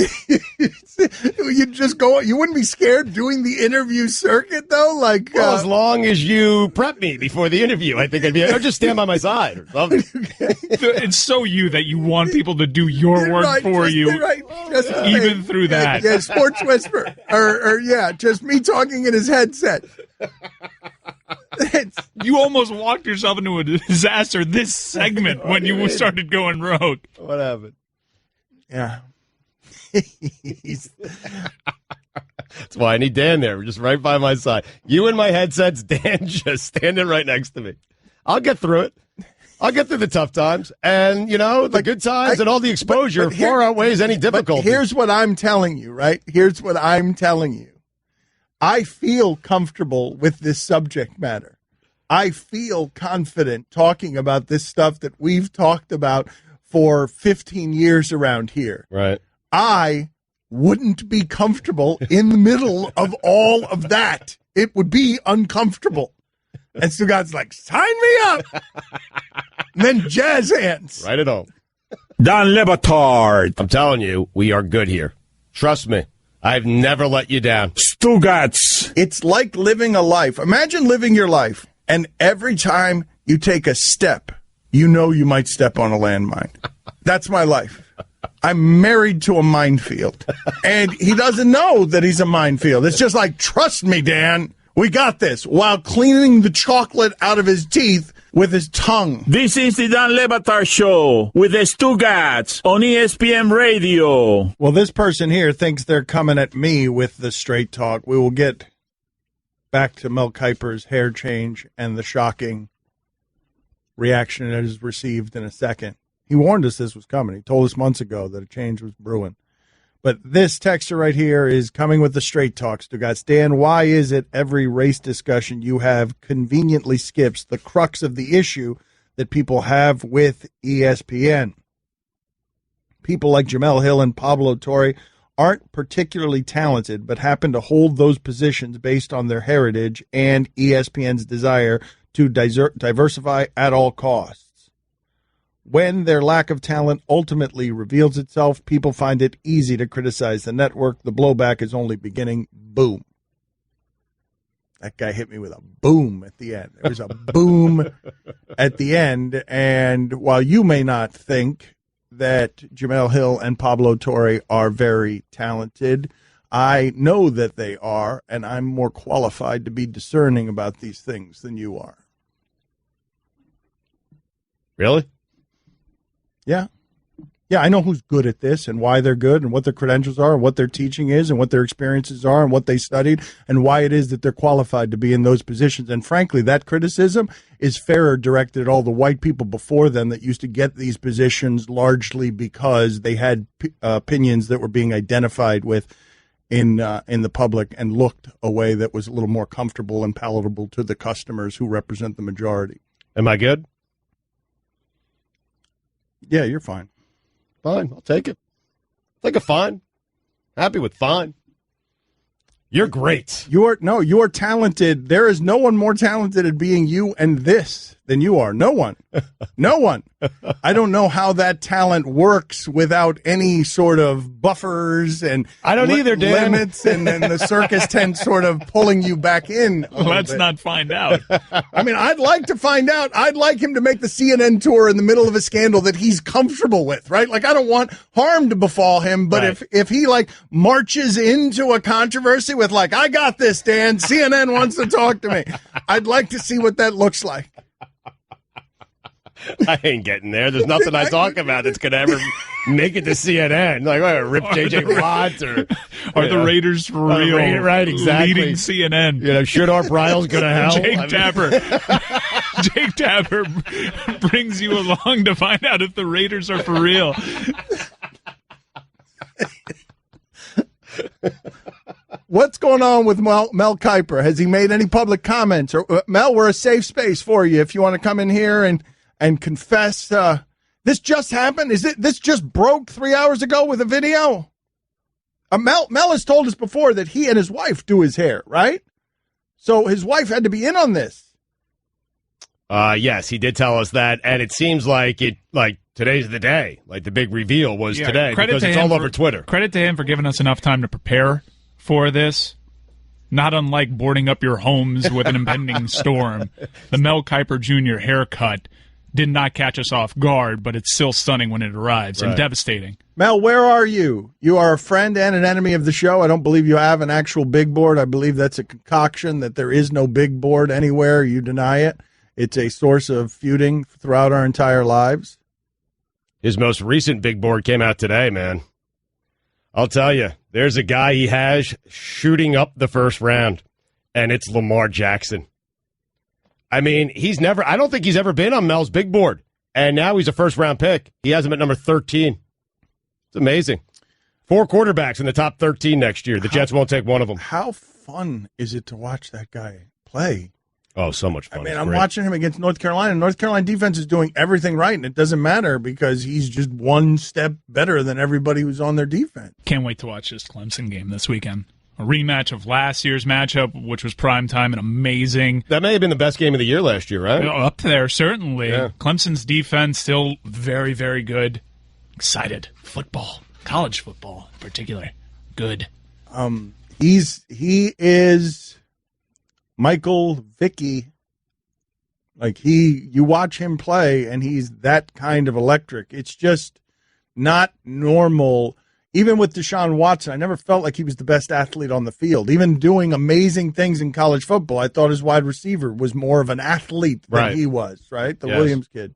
You'd just go, you wouldn't be scared doing the interview circuit, though? Like, well, as long as you prep me before the interview, I think I'd be, or just stand by my side or something. It's so you that you want people to do your work for you, even through that. Yeah, Sports Whisper. or just me talking in his headset. You almost walked yourself into a disaster this segment when you started going rogue. What happened? Yeah. That's why I need Dan there, just right by my side. You in my headsets, Dan just standing right next to me. I'll get through it. I'll get through the tough times. And, the good times and all the exposure far outweighs any difficulty. Here's what I'm telling you, right? Here's what I'm telling you. I feel comfortable with this subject matter. I feel confident talking about this stuff that we've talked about for 15 years around here. Right. I wouldn't be comfortable in the middle of all of that. It would be uncomfortable. And Stugotz like, sign me up. And then jazz hands. Right at home. Don Batard. I'm telling you, we are good here. Trust me. I've never let you down. Stugotz. It's like living a life. Imagine living your life, and every time you take a step, you know you might step on a landmine. That's my life. I'm married to a minefield. And he doesn't know that he's a minefield. It's just like, trust me, Dan. We got this, while cleaning the chocolate out of his teeth with his tongue. This is the Don Batard Show with the Stugotz on ESPN Radio. Well, this person here thinks they're coming at me with the straight talk. We will get back to Mel Kiper's hair change and the shocking reaction it has received in a second. He warned us this was coming. He told us months ago that a change was brewing. But this texter right here is coming with the straight talk, Stugotz. Dan, why is it every race discussion you have conveniently skips the crux of the issue that people have with ESPN? People like Jamel Hill and Pablo Torre aren't particularly talented, but happen to hold those positions based on their heritage and ESPN's desire to diversify at all costs. When their lack of talent ultimately reveals itself, people find it easy to criticize the network. The blowback is only beginning. Boom. That guy hit me with a boom at the end. There was a boom at the end. And while you may not think that Jamel Hill and Pablo Torre are very talented, I know that they are, and I'm more qualified to be discerning about these things than you are. Really? Yeah. Yeah, I know who's good at this and why they're good and what their credentials are and what their teaching is and what their experiences are and what they studied and why it is that they're qualified to be in those positions. And frankly, that criticism is fairer directed at all the white people before them that used to get these positions largely because they had opinions that were being identified with in the public and looked a way that was a little more comfortable and palatable to the customers who represent the majority. Am I good? Yeah, you're fine. Fine, I'll take it. Take a fine. Happy with fine. You're great. You're talented. There is no one more talented at being you and this than you are. No one. No one. I don't know how that talent works without any sort of buffers and I don't either, Dan. Limits and then the circus tent sort of pulling you back in. Let's not find out. I mean, I'd like to find out. I'd like him to make the CNN tour in the middle of a scandal that he's comfortable with, right? Like, I don't want harm to befall him, but right. if he like marches into a controversy with like, I got this, Dan, CNN wants to talk to me, I'd like to see what that looks like. I ain't getting there. There's nothing I talk about that's going to ever make it to CNN. Like, what, rip J.J. Watt or the Raiders for real? Right, exactly. Leading CNN. Should our Bryles go to hell? Jake Tapper brings you along to find out if the Raiders are for real. What's going on with Mel Kiper? Has he made any public comments? Or Mel, we're a safe space for you if you want to come in here and confess. This just happened? This just broke 3 hours ago with a video? Mel has told us before that he and his wife do his hair, right? So his wife had to be in on this. Yes, he did tell us that, and it seems like today's the day. Like the big reveal was today because it's all over Twitter. Credit to him for giving us enough time to prepare for this. Not unlike boarding up your homes with an impending storm, the Mel Kiper Jr. haircut did not catch us off guard, but it's still stunning when it arrives and devastating. Mel, where are you? You are a friend and an enemy of the show. I don't believe you have an actual big board. I believe that's a concoction, that there is no big board anywhere. You deny it. It's a source of feuding throughout our entire lives. His most recent big board came out today, man. I'll tell you, there's a guy he has shooting up the first round, and it's Lamar Jackson. I mean, I don't think he's ever been on Mel's big board. and now he's a first-round pick. He has him at number 13. It's amazing. 4 quarterbacks in the top 13 next year. The Jets won't take one of them. How fun is it to watch that guy play? Oh, so much fun. I mean, I'm watching him against North Carolina. North Carolina defense is doing everything right, and it doesn't matter because he's just one step better than everybody who's on their defense. Can't wait to watch this Clemson game this weekend. A rematch of last year's matchup, which was primetime and amazing. That may have been the best game of the year last year, right? Up there, certainly. Yeah. Clemson's defense still very, very good. Excited. Football. College football in particular. Good. He is Michael Vick. Like you watch him play and he's that kind of electric. It's just not normal. Even with Deshaun Watson, I never felt like he was the best athlete on the field. Even doing amazing things in college football, I thought his wide receiver was more of an athlete than he was, right? The Williams kid.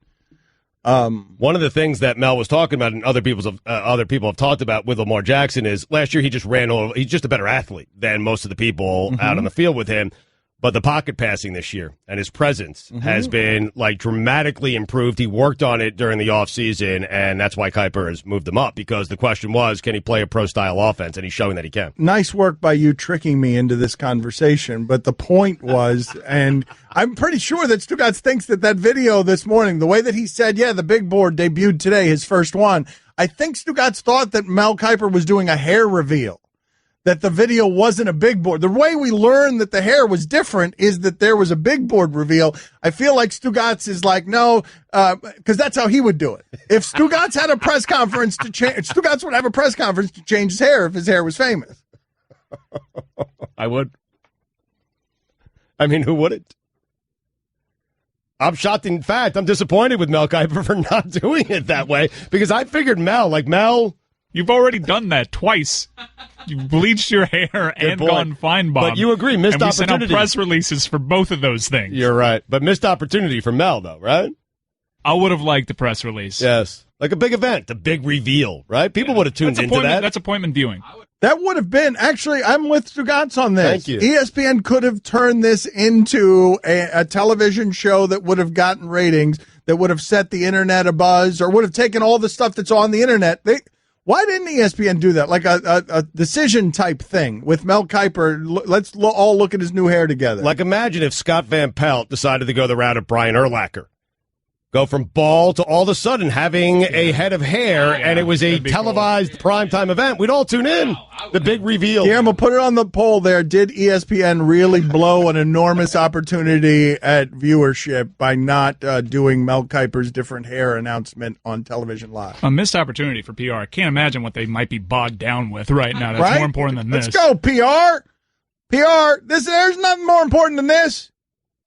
One of the things that Mel was talking about and other people have talked about with Lamar Jackson is last year he just ran over. He's just a better athlete than most of the people out on the field with him. But the pocket passing this year and his presence has been like dramatically improved. He worked on it during the offseason, and that's why Kuiper has moved him up, because the question was, can he play a pro-style offense? And he's showing that he can. Nice work by you tricking me into this conversation. But the point was, and I'm pretty sure that Stugotz thinks that video this morning, the way that he said, the big board debuted today, his first one, I think Stugotz thought that Mel Kiper was doing a hair reveal. That the video wasn't a big board. The way we learned that the hair was different is that there was a big board reveal. I feel like Stugotz is like, no, because that's how he would do it. If Stugotz had a press conference to change, Stugotz would have a press conference to change his hair if his hair was famous. I would. I mean, who wouldn't? I'm shocked. In fact, I'm disappointed with Mel Kiper for not doing it that way, because I figured Mel. You've already done that twice. You bleached your hair and gone fine, Bob. But you agree, missed and we opportunity. Sent out press releases for both of those things. You're right. But missed opportunity for Mel, though, right? I would have liked the press release. Yes. Like a big event, a big reveal, right? People would have tuned into that. That's appointment viewing. That would have been, actually, I'm with Stugotz on this. Thank you. ESPN could have turned this into a television show that would have gotten ratings, that would have set the internet abuzz, or would have taken all the stuff that's on the internet. Why didn't ESPN do that? Like a decision type thing with Mel Kiper. Let's all look at his new hair together. Like, imagine if Scott Van Pelt decided to go the route of Brian Urlacher. Go from bald to all of a sudden having a head of hair, and it was a televised primetime event. We'd all tune in. The big reveal. Guillermo, put it on the poll there. Did ESPN really blow an enormous opportunity at viewership by not doing Mel Kiper's different hair announcement on television live? A missed opportunity for PR. I can't imagine what they might be bogged down with right now. That's more important than this. Let's go, PR. There's nothing more important than this.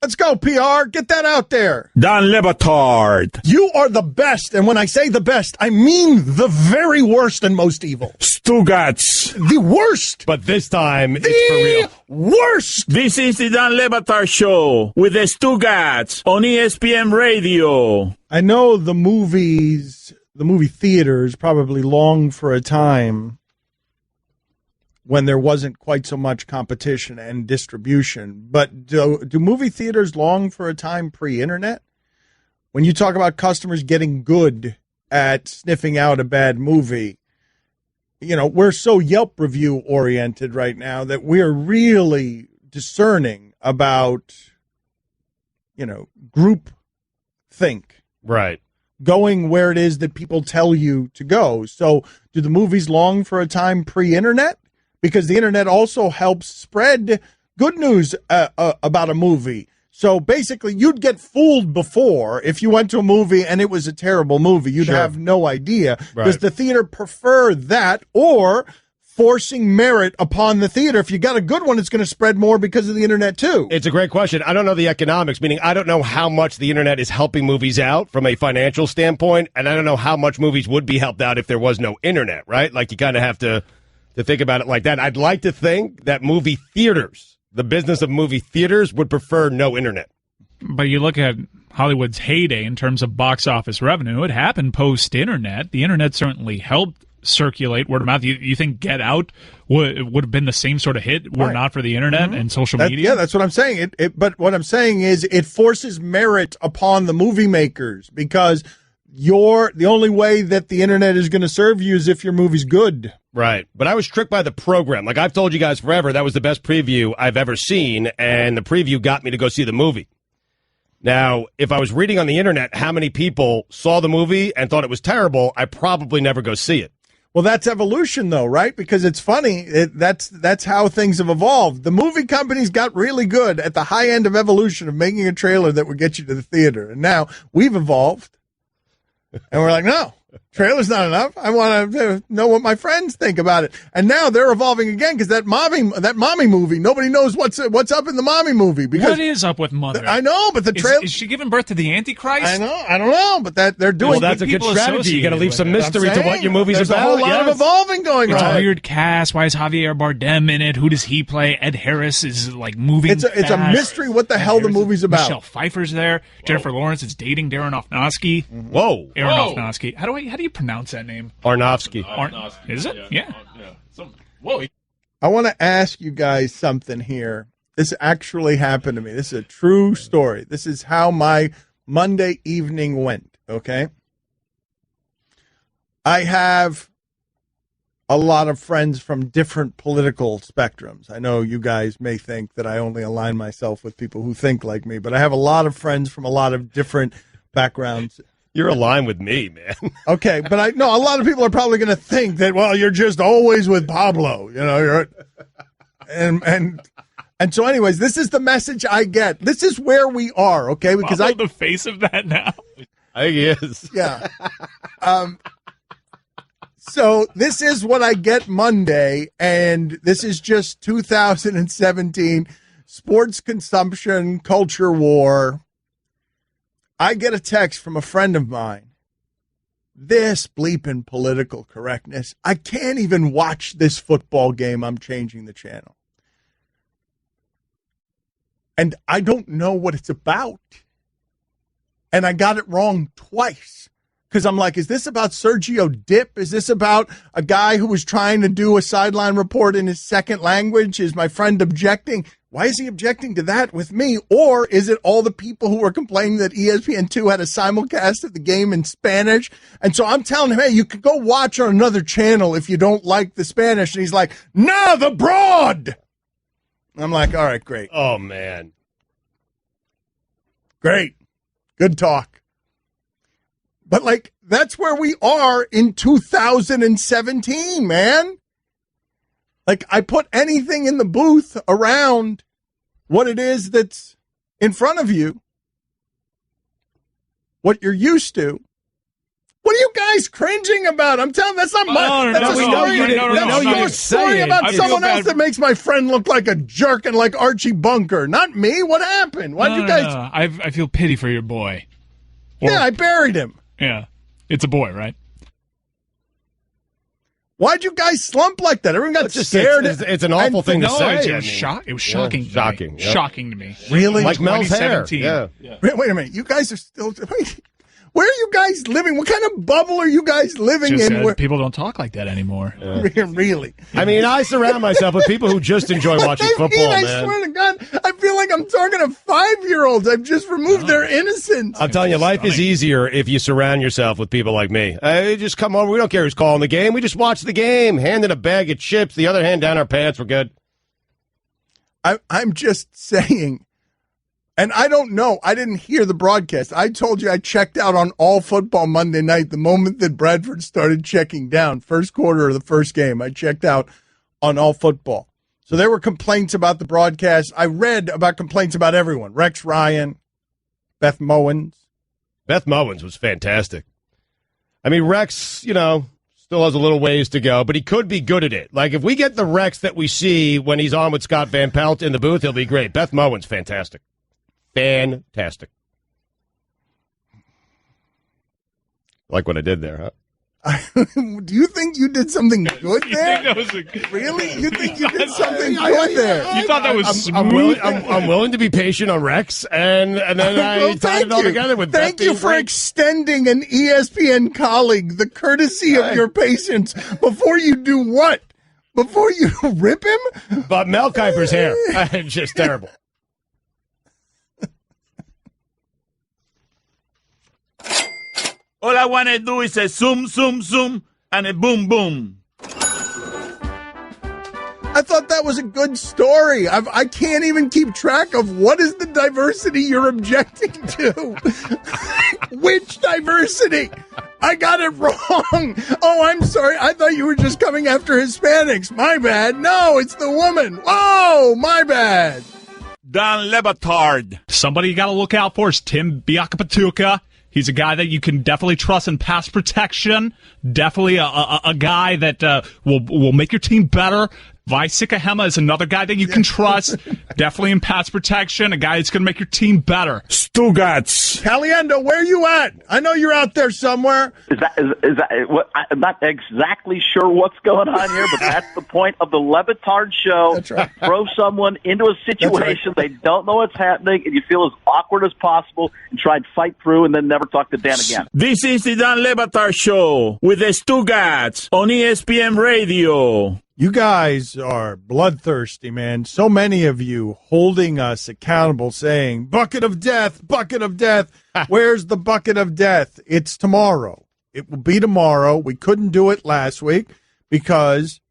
Let's go, PR. Get that out there. Don Le Batard. You are the best. And when I say the best, I mean the very worst and most evil. Stugotz. The worst. But this time, it's for real. Worst. This is the Don Le Batard Show with the Stugotz on ESPN Radio. I know the movie theaters probably long for a time when there wasn't quite so much competition and distribution. But do movie theaters long for a time pre-internet? When you talk about customers getting good at sniffing out a bad movie, we're so Yelp review oriented right now that we're really discerning about, group think. Right. Going where it is that people tell you to go. So do the movies long for a time pre-internet? Because the internet also helps spread good news about a movie. So basically, you'd get fooled before if you went to a movie and it was a terrible movie. You'd have no idea. Right. Does the theater prefer that, or forcing merit upon the theater? If you got a good one, it's going to spread more because of the internet too. It's a great question. I don't know the economics, meaning I don't know how much the internet is helping movies out from a financial standpoint, and I don't know how much movies would be helped out if there was no internet, right? Like, you kind of have to think about it like that. I'd like to think that movie theaters, the business of movie theaters, would prefer no internet. But you look at Hollywood's heyday in terms of box office revenue, it happened post-internet. The internet certainly helped circulate word of mouth. You think Get Out would have been the same sort of hit were not for the internet and social media? Yeah, that's what I'm saying. But what I'm saying is it forces merit upon the movie makers, because the only way that the internet is going to serve you is if your movie's good. Right. But I was tricked by the program. Like I've told you guys forever, that was the best preview I've ever seen, and the preview got me to go see the movie. Now, if I was reading on the internet how many people saw the movie and thought it was terrible, I probably never go see it. Well, that's evolution, though, right? Because it's funny. That's how things have evolved. The movie companies got really good at the high end of evolution of making a trailer that would get you to the theater. And now we've evolved, and we're like, no, trailer's not enough. I want to know what my friends think about it. And now they're evolving again because that mommy movie, nobody knows what's up in the mommy movie. Because what is up with Mother? I know, but the trailer is she giving birth to the Antichrist? I know, I don't know, but they're doing. Well, that's a good strategy. You got to leave some mystery to what your movie's There's about. There's a whole lot of evolving going on. It's a weird cast. Why is Javier Bardem in it? Who does he play? Ed Harris is like moving. It's a mystery. What the hell the movie's about? Michelle Pfeiffer's there. Whoa. Jennifer Lawrence is dating Darren Aronofsky. Whoa, Aronofsky. How do you pronounce that name? Arnofsky. Is it? Yeah. Whoa. I want to ask you guys something here. This actually happened to me. This is a true story. This is how my Monday evening went, okay? I have a lot of friends from different political spectrums. I know you guys may think that I only align myself with people who think like me, but I have a lot of friends from a lot of different backgrounds. You're aligned with me, man. Okay, but I know a lot of people are probably going to think that, well, you're just always with Pablo, and so anyways, this is the message I get. This is where we are, okay? Because Pablo, the face of that now. I think he is. Yeah. So this is what I get Monday, and this is just 2017 sports consumption, culture war. I get a text from a friend of mine. This bleeping political correctness. I can't even watch this football game. I'm changing the channel. And I don't know what it's about. And I got it wrong twice. Because I'm like, is this about Sergio Dip? Is this about a guy who was trying to do a sideline report in his second language? Is my friend objecting? Why is he objecting to that with me? Or is it all the people who were complaining that ESPN2 had a simulcast of the game in Spanish? And so I'm telling him, hey, you could go watch on another channel if you don't like the Spanish. And he's like, no, the broad. I'm like, all right, great. Oh, man. Great. Good talk. But, like, that's where we are in 2017, man. Like, I put anything in the booth around what it is that's in front of you, what you're used to. What are you guys cringing about? I'm telling you, that's not my story about someone else that makes my friend look like a jerk and like Archie Bunker. Not me. What happened? Why'd you guys? No. I feel pity for your boy. Yeah, I buried him. Yeah. It's a boy, right? Why'd you guys slump like that? Everyone got scared. It's an awful thing to say. It was shocking. Shocking. Yep. Shocking to me. Really? Like Mel's hair. Yeah. Wait a minute. You guys are still... Where are you guys living? What kind of bubble are you guys living in? Where people don't talk like that anymore. Really? I mean, I surround myself with people who just enjoy watching football, man. I swear to God, I feel like I'm talking to 5-year-olds. I've just removed their innocence. I'm telling you, life is easier if you surround yourself with people like me. Just come over. We don't care who's calling the game. We just watch the game, hand in a bag of chips, the other hand down our pants. We're good. I'm just saying. And I don't know. I didn't hear the broadcast. I told you I checked out on All Football Monday night the moment that Bradford started checking down. First quarter of the first game, I checked out on All Football. So there were complaints about the broadcast. I read about complaints about everyone. Rex Ryan, Beth Mowins. Beth Mowins was fantastic. I mean, Rex, still has a little ways to go, but he could be good at it. Like, if we get the Rex that we see when he's on with Scott Van Pelt in the booth, he'll be great. Beth Mowins, fantastic. Fantastic. Like what I did there, huh? Do you think you did something good there? Really? You think you did something good there? You thought that was smooth? I'm willing to be patient on Rex, and then I tied it all together with Thank you for extending an ESPN colleague the courtesy of your patience before you do what? Before you rip him? But Mel Kiper's hair. Just terrible. All I want to do is a zoom, zoom, zoom, and a boom, boom. I thought that was a good story. I can't even keep track of what is the diversity you're objecting to. Which diversity? I got it wrong. Oh, I'm sorry. I thought you were just coming after Hispanics. My bad. No, it's the woman. Whoa, my bad. Dan Le Batard. Somebody you got to look out for is Tim Biakapatuka. He's a guy that you can definitely trust in pass protection. Definitely a guy that will make your team better. Vi Sikahema is another guy that you can trust. Definitely in pass protection. A guy that's going to make your team better. Stugotz. Caliendo, where you at? I know you're out there somewhere. Is that what? I'm not exactly sure what's going on here, but that's the point of the Le Batard show. That's right. Throw someone into a situation they don't know what's happening, and you feel as awkward as possible, and try and fight through, and then never talk to Dan again. This is the Dan Le Batard show with the Stugotz on ESPN Radio. You guys are bloodthirsty, man. So many of you holding us accountable, saying, bucket of death, bucket of death. Where's the bucket of death? It's tomorrow. It will be tomorrow. We couldn't do it last week because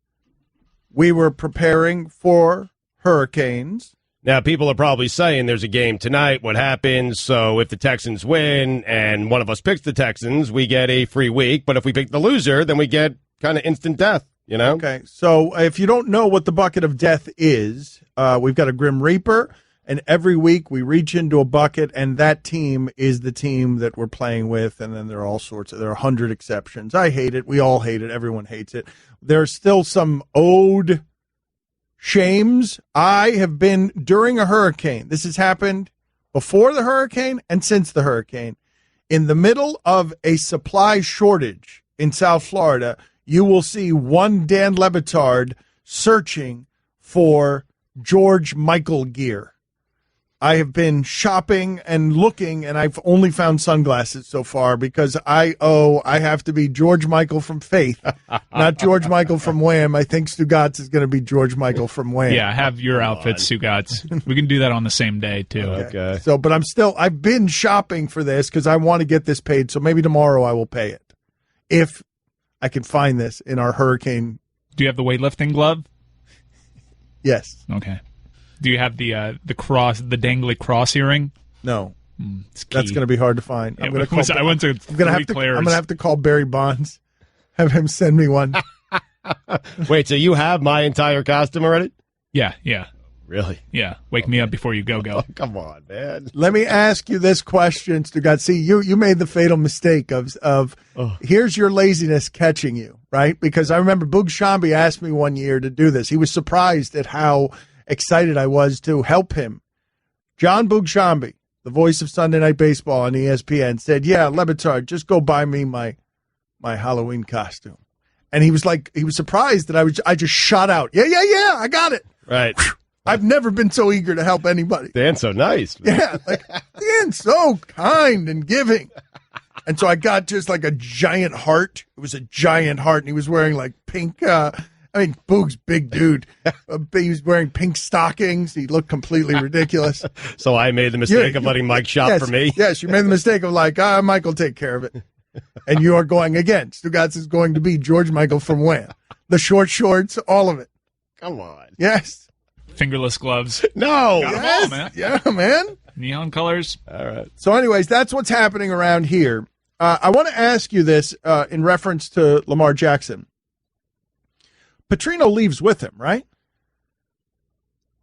we were preparing for hurricanes. Now, people are probably saying there's a game tonight. What happens? So if the Texans win and one of us picks the Texans, we get a free week. But if we pick the loser, then we get kind of instant death. You know? Okay, so if you don't know what the bucket of death is, we've got a Grim Reaper, and every week we reach into a bucket, and that team is the team that we're playing with, and then there are all sorts of, there are 100 exceptions. I hate it. We all hate it. Everyone hates it. There's still some owed shames. I have been, during a hurricane, this has happened before the hurricane and since the hurricane, in the middle of a supply shortage in South Florida, you will see one Dan Le Batard searching for George Michael gear. I have been shopping and looking, and I've only found sunglasses so far because I have to be George Michael from Faith, not George Michael from Wham. I think Stugotz is going to be George Michael from Wham. Yeah, have your outfit, Stugotz. We can do that on the same day, too. Okay. So, but I've been shopping for this because I want to get this paid, so maybe tomorrow I will pay it. If I can find this in our hurricane. Do you have the weightlifting glove? Yes. Okay. Do you have the dangly cross earring? No. It's key. That's going to be hard to find. Yeah, I'm going to have to call Barry Bonds, have him send me one. Wait, so you have my entire costume already? Yeah. Really? Yeah. Wake me up before you go. Oh, come on, man. Let me ask you this question, Stugotz. See, you made the fatal mistake of here's your laziness catching you, right? Because I remember Boog Shambi asked me one year to do this. He was surprised at how excited I was to help him. John Boog Shambi, the voice of Sunday Night Baseball on ESPN, said, yeah, Le Batard, just go buy me my Halloween costume. And he was surprised that I just shot out. Yeah, I got it. Right. I've never been so eager to help anybody. Dan's so nice. Man. Yeah, Dan's so kind and giving. And so I got just like a giant heart. It was a giant heart, and he was wearing like pink. Boog's big dude. He was wearing pink stockings. He looked completely ridiculous. So I made the mistake of letting Mike shop for me. Yes, you made the mistake of Mike will take care of it. And you are going again. Stugotz is going to be George Michael from Wham. The short shorts, all of it. Come on. Yes. Fingerless gloves. No. Got 'em all, man. Yeah, man. Neon colors. All right. So anyways, that's what's happening around here. I want to ask you this in reference to Lamar Jackson. Petrino leaves with him, right?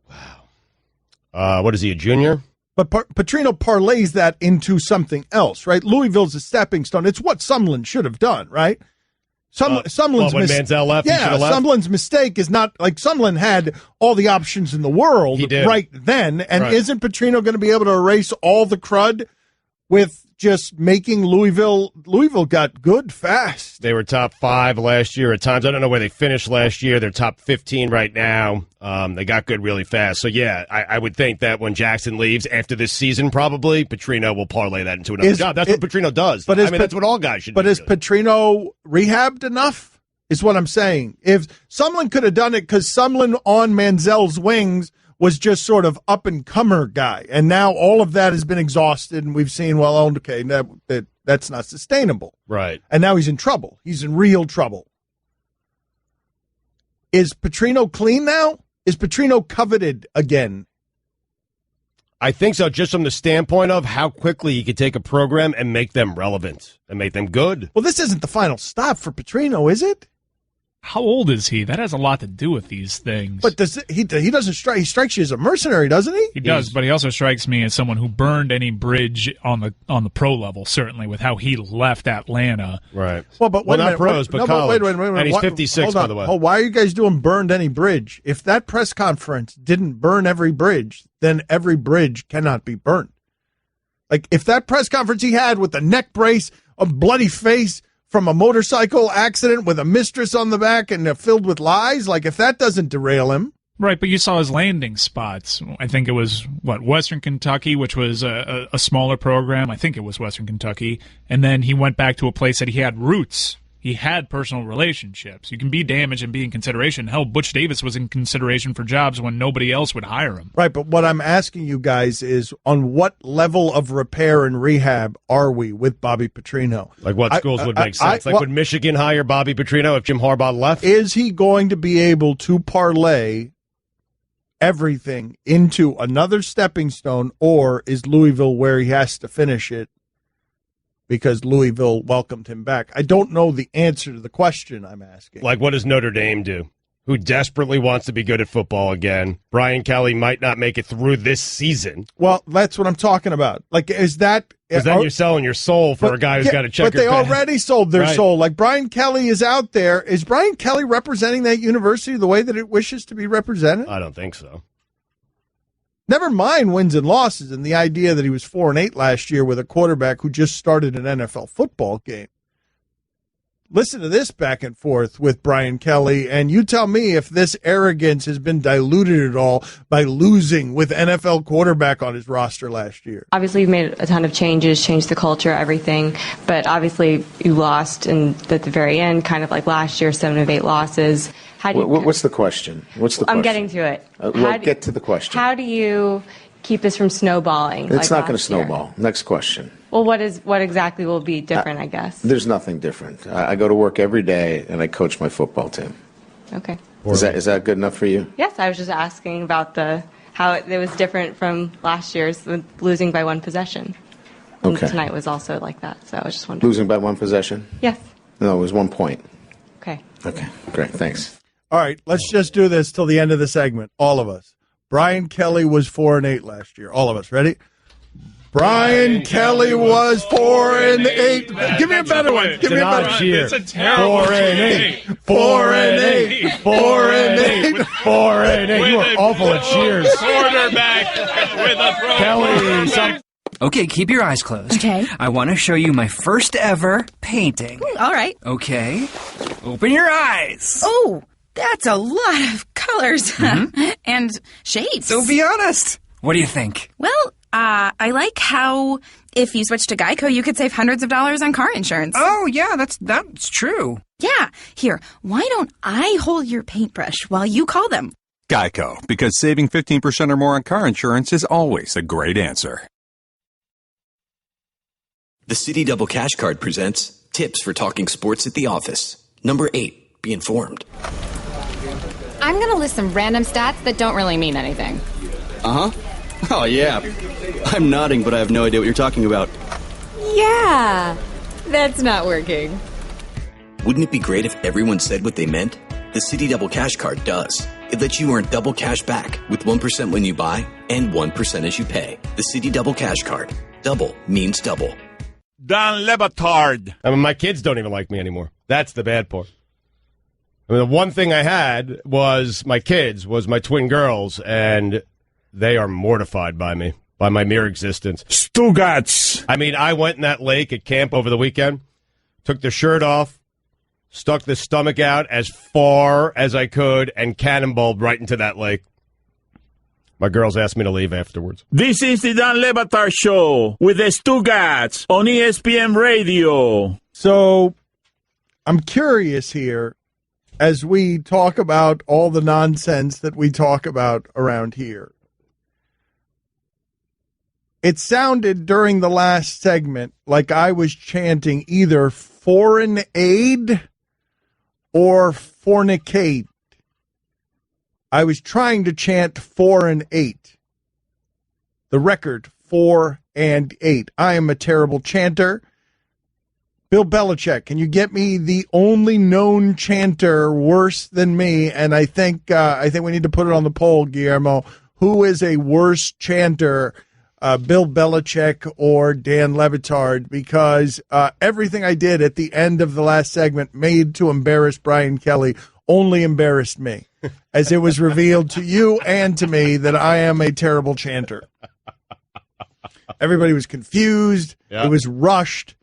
Wow. What is he, a junior? But Petrino parlays that into something else, right? Louisville's a stepping stone. It's what Sumlin should have done, right? Sumlin's when Manziel left, he should have left? Sumlin's mistake is not like Sumlin had all the options in the world right then, and isn't Petrino going to be able to erase all the crud with just making Louisville got good fast? They were top 5 last year at times. I don't know where they finished last year. They're top 15 right now. They got good really fast. So, yeah, I would think that when Jackson leaves after this season, probably, Petrino will parlay that into another job. That's what Petrino does. But that's what all guys should do. But is Petrino rehabbed enough is what I'm saying. If Sumlin could have done it because Sumlin on Manziel's wings was just sort of up-and-comer guy. And now all of that has been exhausted, and we've seen, well, okay, that's not sustainable. Right. And now he's in trouble. He's in real trouble. Is Petrino clean now? Is Petrino coveted again? I think so, just from the standpoint of how quickly he could take a program and make them relevant and make them good. Well, this isn't the final stop for Petrino, is it? How old is he? That has a lot to do with these things. But he doesn't strike. He strikes you as a mercenary, doesn't he? He does, but he also strikes me as someone who burned any bridge on the pro level. Certainly, with how he left Atlanta. Right. Well, but wait a minute. Pros, but college. Wait. And he's 56, by the way. Oh, why are you guys doing burned any bridge? If that press conference didn't burn every bridge, then every bridge cannot be burnt. Like if that press conference he had with the neck brace, a bloody face from a motorcycle accident with a mistress on the back and filled with lies, like if that doesn't derail him. Right, but you saw his landing spots. I think it was, Western Kentucky, which was a smaller program. I think it was Western Kentucky. And then he went back to a place that he had roots. He had personal relationships. You can be damaged and be in consideration. Hell, Butch Davis was in consideration for jobs when nobody else would hire him. Right, but what I'm asking you guys is on what level of repair and rehab are we with Bobby Petrino? Like what schools would make sense? Would Michigan hire Bobby Petrino if Jim Harbaugh left? Is he going to be able to parlay everything into another stepping stone, or is Louisville where he has to finish it because Louisville welcomed him back? I don't know the answer to the question I'm asking. Like, what does Notre Dame do? Who desperately wants to be good at football again? Brian Kelly might not make it through this season. Well, that's what I'm talking about. Like, is that... Because then you're selling your soul for a guy who's got a checkered But they past. already sold their soul. Like, Brian Kelly is out there. Is Brian Kelly representing that university the way that it wishes to be represented? I don't think so. Never mind wins and losses and the idea that he was 4-8 last year with a quarterback who just started an NFL football game. Listen to this back and forth with Brian Kelly, and you tell me if this arrogance has been diluted at all by losing with NFL quarterback on his roster last year. Obviously, you've made a ton of changes, changed the culture, everything, but obviously you lost at the very end, kind of like last year, 7 of 8 losses. How do you, what's the question? I'm getting to it. Get to the question. How do you keep this from snowballing? It's not going to snowball. Next question. Well, what exactly will be different, I guess? There's nothing different. I go to work every day, and I coach my football team. Okay. Is that good enough for you? Yes, I was just asking about how it was different from last year's losing by 1 possession. And okay. Tonight was also like that, so I was just wondering. Losing by 1 possession? Yes. No, it was 1 point. Okay. Okay, great, thanks. All right, let's just do this till the end of the segment, all of us. Brian Kelly was 4-8 last year. All of us, ready? Brian Kelly was 4-8. Give me a better one. Give me a better one. It's a terrible 4-8. 4-8. 4-8. 4-8. You are awful at cheers. Quarterback with a throw. Kelly. Okay, keep your eyes closed. Okay. I want to show you my first ever painting. All right. Okay. Open your eyes. Oh, that's a lot of colors and shapes. So be honest. What do you think? Well, I like how if you switch to Geico, you could save hundreds of dollars on car insurance. Oh, yeah, that's true. Yeah. Here, why don't I hold your paintbrush while you call them? Geico, because saving 15% or more on car insurance is always a great answer. The City Double Cash Card presents Tips for Talking Sports at the Office. Number 8, be informed. I'm going to list some random stats that don't really mean anything. Uh-huh. Oh, yeah. I'm nodding, but I have no idea what you're talking about. Yeah, that's not working. Wouldn't it be great if everyone said what they meant? The City Double Cash Card does. It lets you earn double cash back with 1% when you buy and 1% as you pay. The City Double Cash Card. Double means double. Don Batard. I mean, my kids don't even like me anymore. That's the bad part. I mean, the one thing I had was my kids, was my twin girls, and they are mortified by me, by my mere existence. Stugotz. I mean, I went in that lake at camp over the weekend, took the shirt off, stuck the stomach out as far as I could, and cannonballed right into that lake. My girls asked me to leave afterwards. This is the Don Batard Show with the Stugotz on ESPN Radio. So, I'm curious here as we talk about all the nonsense that we talk about around here. It sounded during the last segment like I was chanting either foreign aid or fornicate. I was trying to chant 4 and 8. The record, 4 and 8. I am a terrible chanter. Bill Belichick, can you get me the only known chanter worse than me? And I think we need to put it on the poll, Guillermo. Who is a worse chanter, Bill Belichick or Dan Le Batard? Because everything I did at the end of the last segment made to embarrass Brian Kelly only embarrassed me, as it was revealed to you and to me that I am a terrible chanter. Everybody was confused. Yep. It was rushed.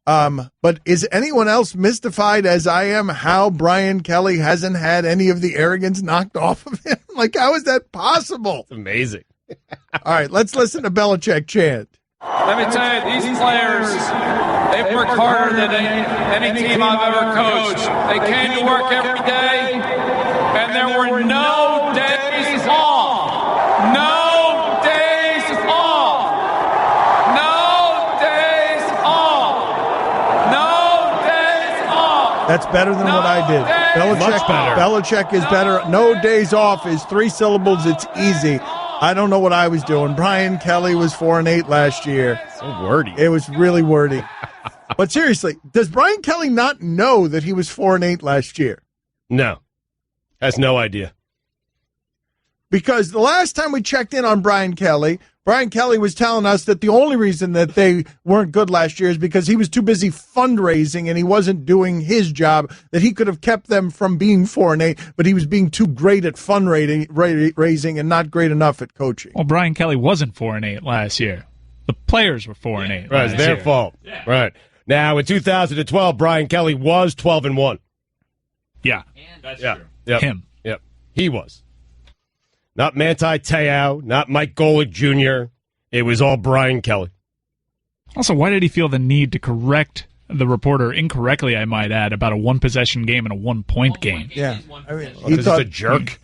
But is anyone else mystified as I am how Brian Kelly hasn't had any of the arrogance knocked off of him? Like, how is that possible? It's amazing. All right, let's listen to Belichick chant. Let me tell you, these players, they've worked harder than any team I've ever coached. They came to work every day, and there were no days off. No days off. No days off. No days off. That's better than what I did. Belichick is better. No days off is 3 syllables. It's easy. I don't know what I was doing. Brian Kelly was 4 and 8 last year. So wordy. It was really wordy. But seriously, does Brian Kelly not know that he was 4 and 8 last year? No. Has no idea. Because the last time we checked in on Brian Kelly was telling us that the only reason that they weren't good last year is because he was too busy fundraising and he wasn't doing his job, that he could have kept them from being 4 and 8, but he was being too great at fundraising and not great enough at coaching. Well, Brian Kelly wasn't 4 and 8 last year. The players were 4 and 8. Right, it's their fault. Yeah. Right. Now, in 2012, Brian Kelly was 12 and 1. Yeah. That's true. Yep. Him. Yep. He was. Not Manti Te'o, not Mike Golick Jr. It was all Brian Kelly. Also, why did he feel the need to correct the reporter incorrectly, I might add, about a 1-possession game and a 1-point game? Yeah. I mean, he's a jerk.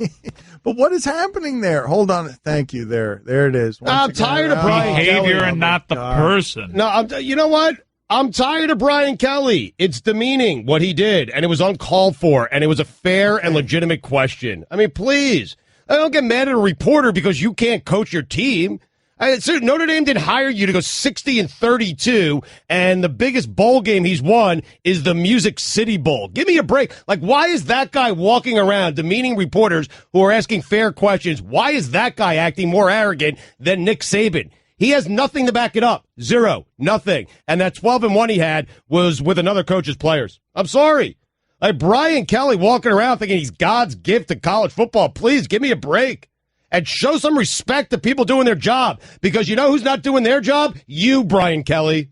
But what is happening there? Hold on. Thank you. There it is. I'm tired of Brian Kelly. Behavior and not the person. No, you know what? I'm tired of Brian Kelly. It's demeaning what he did, and it was uncalled for, and it was a fair and legitimate question. I mean, please. I don't get mad at a reporter because you can't coach your team. Notre Dame didn't hire you to go 60-32, and the biggest bowl game he's won is the Music City Bowl. Give me a break. Like, why is that guy walking around demeaning reporters who are asking fair questions? Why is that guy acting more arrogant than Nick Saban? He has nothing to back it up. Zero. Nothing. And that 12 and 1 he had was with another coach's players. I'm sorry. Like Brian Kelly walking around thinking he's God's gift to college football. Please give me a break and show some respect to people doing their job, because you know who's not doing their job? You, Brian Kelly.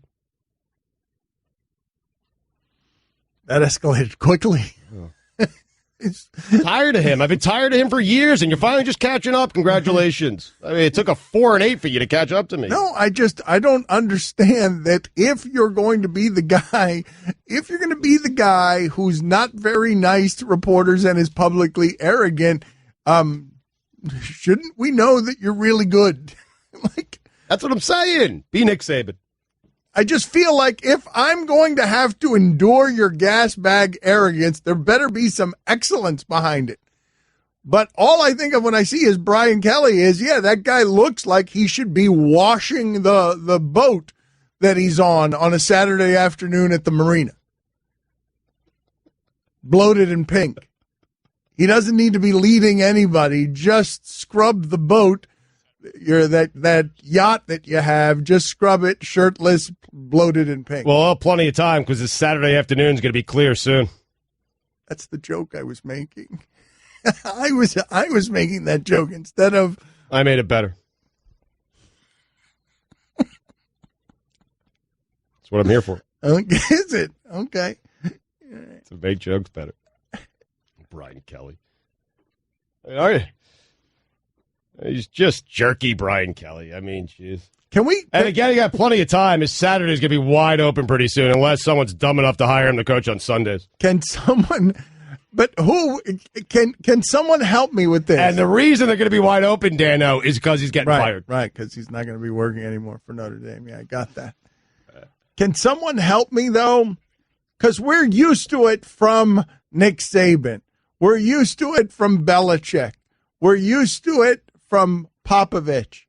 That escalated quickly. Tired of him. I've been tired of him for years, and you're finally just catching up. Congratulations. I mean, it took a 4 and 8 for you to catch up to me. No, I don't understand that if you're going to be the guy who's not very nice to reporters and is publicly arrogant, shouldn't we know that you're really good? That's what I'm saying. Be Nick Saban. I just feel like if I'm going to have to endure your gas bag arrogance, there better be some excellence behind it. But all I think of when I see is Brian Kelly is, that guy looks like he should be washing the boat that he's on a Saturday afternoon at the marina. Bloated and pink. He doesn't need to be leading anybody. Just scrub the boat. That yacht that you have, just scrub it, shirtless, bloated and pink. Well, plenty of time, because this Saturday afternoon is going to be clear soon. That's the joke I was making. I was making that joke instead of... I made it better. That's what I'm here for. Is it? Okay. To make jokes better. Brian Kelly. Are you? He's just jerky, Brian Kelly. I mean, jeez. Can we? And again, you got plenty of time. His Saturday's going to be wide open pretty soon, unless someone's dumb enough to hire him to coach on Sundays. Can someone But who can someone help me with this? And the reason they're going to be wide open, Dano, is because he's getting fired. Right, because he's not going to be working anymore for Notre Dame. Yeah, I got that. Can someone help me, though? Because we're used to it from Nick Saban. We're used to it from Belichick. We're used to it from Popovich.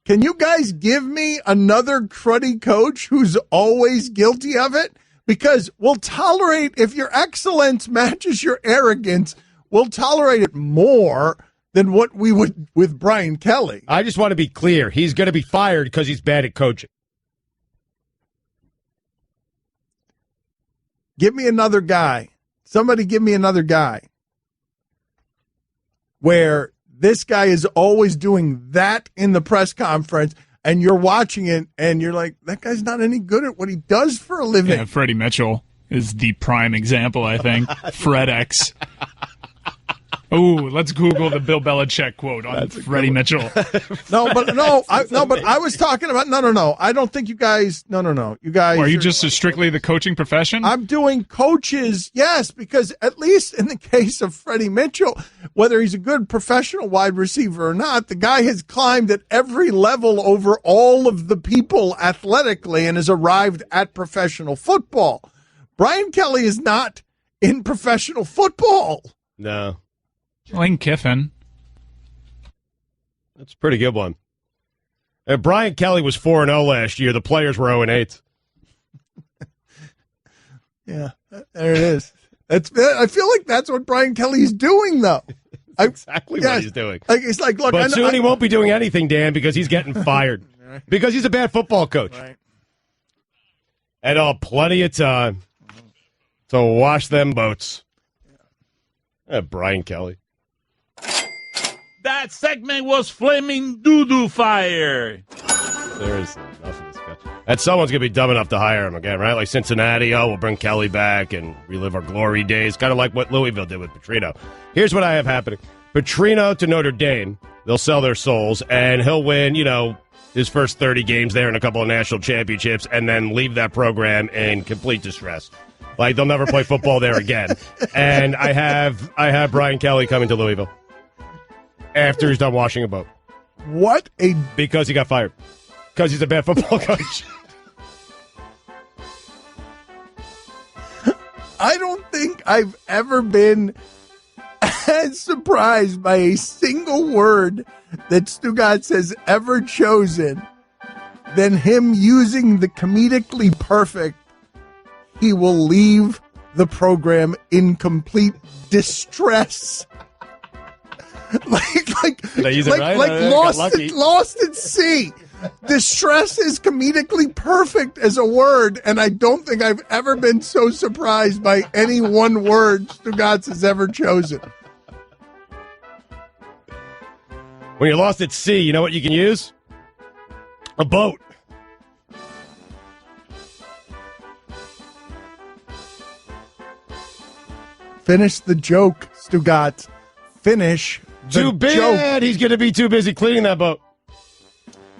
Can you guys give me another cruddy coach who's always guilty of it? Because we'll tolerate, if your excellence matches your arrogance, we'll tolerate it more than what we would with Brian Kelly. I just want to be clear. He's going to be fired because he's bad at coaching. Give me another guy. Somebody give me another guy where this guy is always doing that in the press conference, and you're watching it, and you're like, that guy's not any good at what he does for a living. Yeah, Freddie Mitchell is the prime example, I think. FredEx. Oh, let's Google the Bill Belichick quote on Freddie Mitchell. But I was talking about no. I don't think you guys. No. You guys. Are you just strictly the coaching profession? I'm doing coaches, yes, because at least in the case of Freddie Mitchell, whether he's a good professional wide receiver or not, the guy has climbed at every level over all of the people athletically and has arrived at professional football. Brian Kelly is not in professional football. No. Lane Kiffin. That's a pretty good one. Brian Kelly was 4-0 last year. The players were 0-8. Yeah, there it is. I feel like that's what Brian Kelly's doing, though. Exactly what he's doing. It's like, look, but soon he won't be doing anything, Dan, because he's getting fired. Because he's a bad football coach. Right. And plenty of time to wash them boats. Brian Kelly. That segment was flaming doo-doo fire. There is nothing to discuss. And someone's going to be dumb enough to hire him again, right? Like Cincinnati, we'll bring Kelly back and relive our glory days. Kind of like what Louisville did with Petrino. Here's what I have happening. Petrino to Notre Dame. They'll sell their souls, and he'll win, his first 30 games there and a couple of national championships, and then leave that program in complete distress. Like, they'll never play football there again. And I have Brian Kelly coming to Louisville after he's done washing a boat. Because he got fired. Because he's a bad football coach. I don't think I've ever been as surprised by a single word that Stugotz has ever chosen than him using the comedically perfect, he will leave the program in complete distress. Lost at sea. Distress is comedically perfect as a word, and I don't think I've ever been so surprised by any one word Stugotz has ever chosen. When you're lost at sea, you know what you can use? A boat. Finish the joke, Stugotz. Finish the joke. Too bad he's going to be too busy cleaning that boat.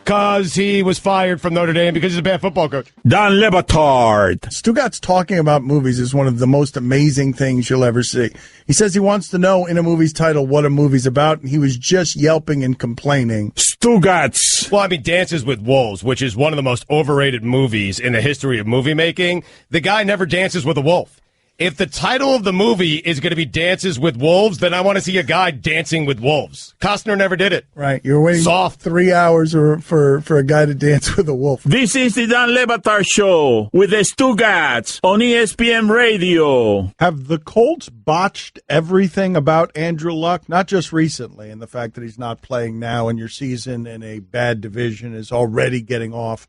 Because he was fired from Notre Dame because he's a bad football coach. Don Batard. Stugotz talking about movies is one of the most amazing things you'll ever see. He says he wants to know in a movie's title what a movie's about, and he was just yelping and complaining. Stugotz. Well, Dances with Wolves, which is one of the most overrated movies in the history of movie making. The guy never dances with a wolf. If the title of the movie is going to be Dances with Wolves, then I want to see a guy dancing with wolves. Costner never did it. Right. You're waiting 3 hours for a guy to dance with a wolf. This is the Don Batard Show with the Stugotz on ESPN Radio. Have the Colts botched everything about Andrew Luck? Not just recently, and the fact that he's not playing now and your season in a bad division is already getting off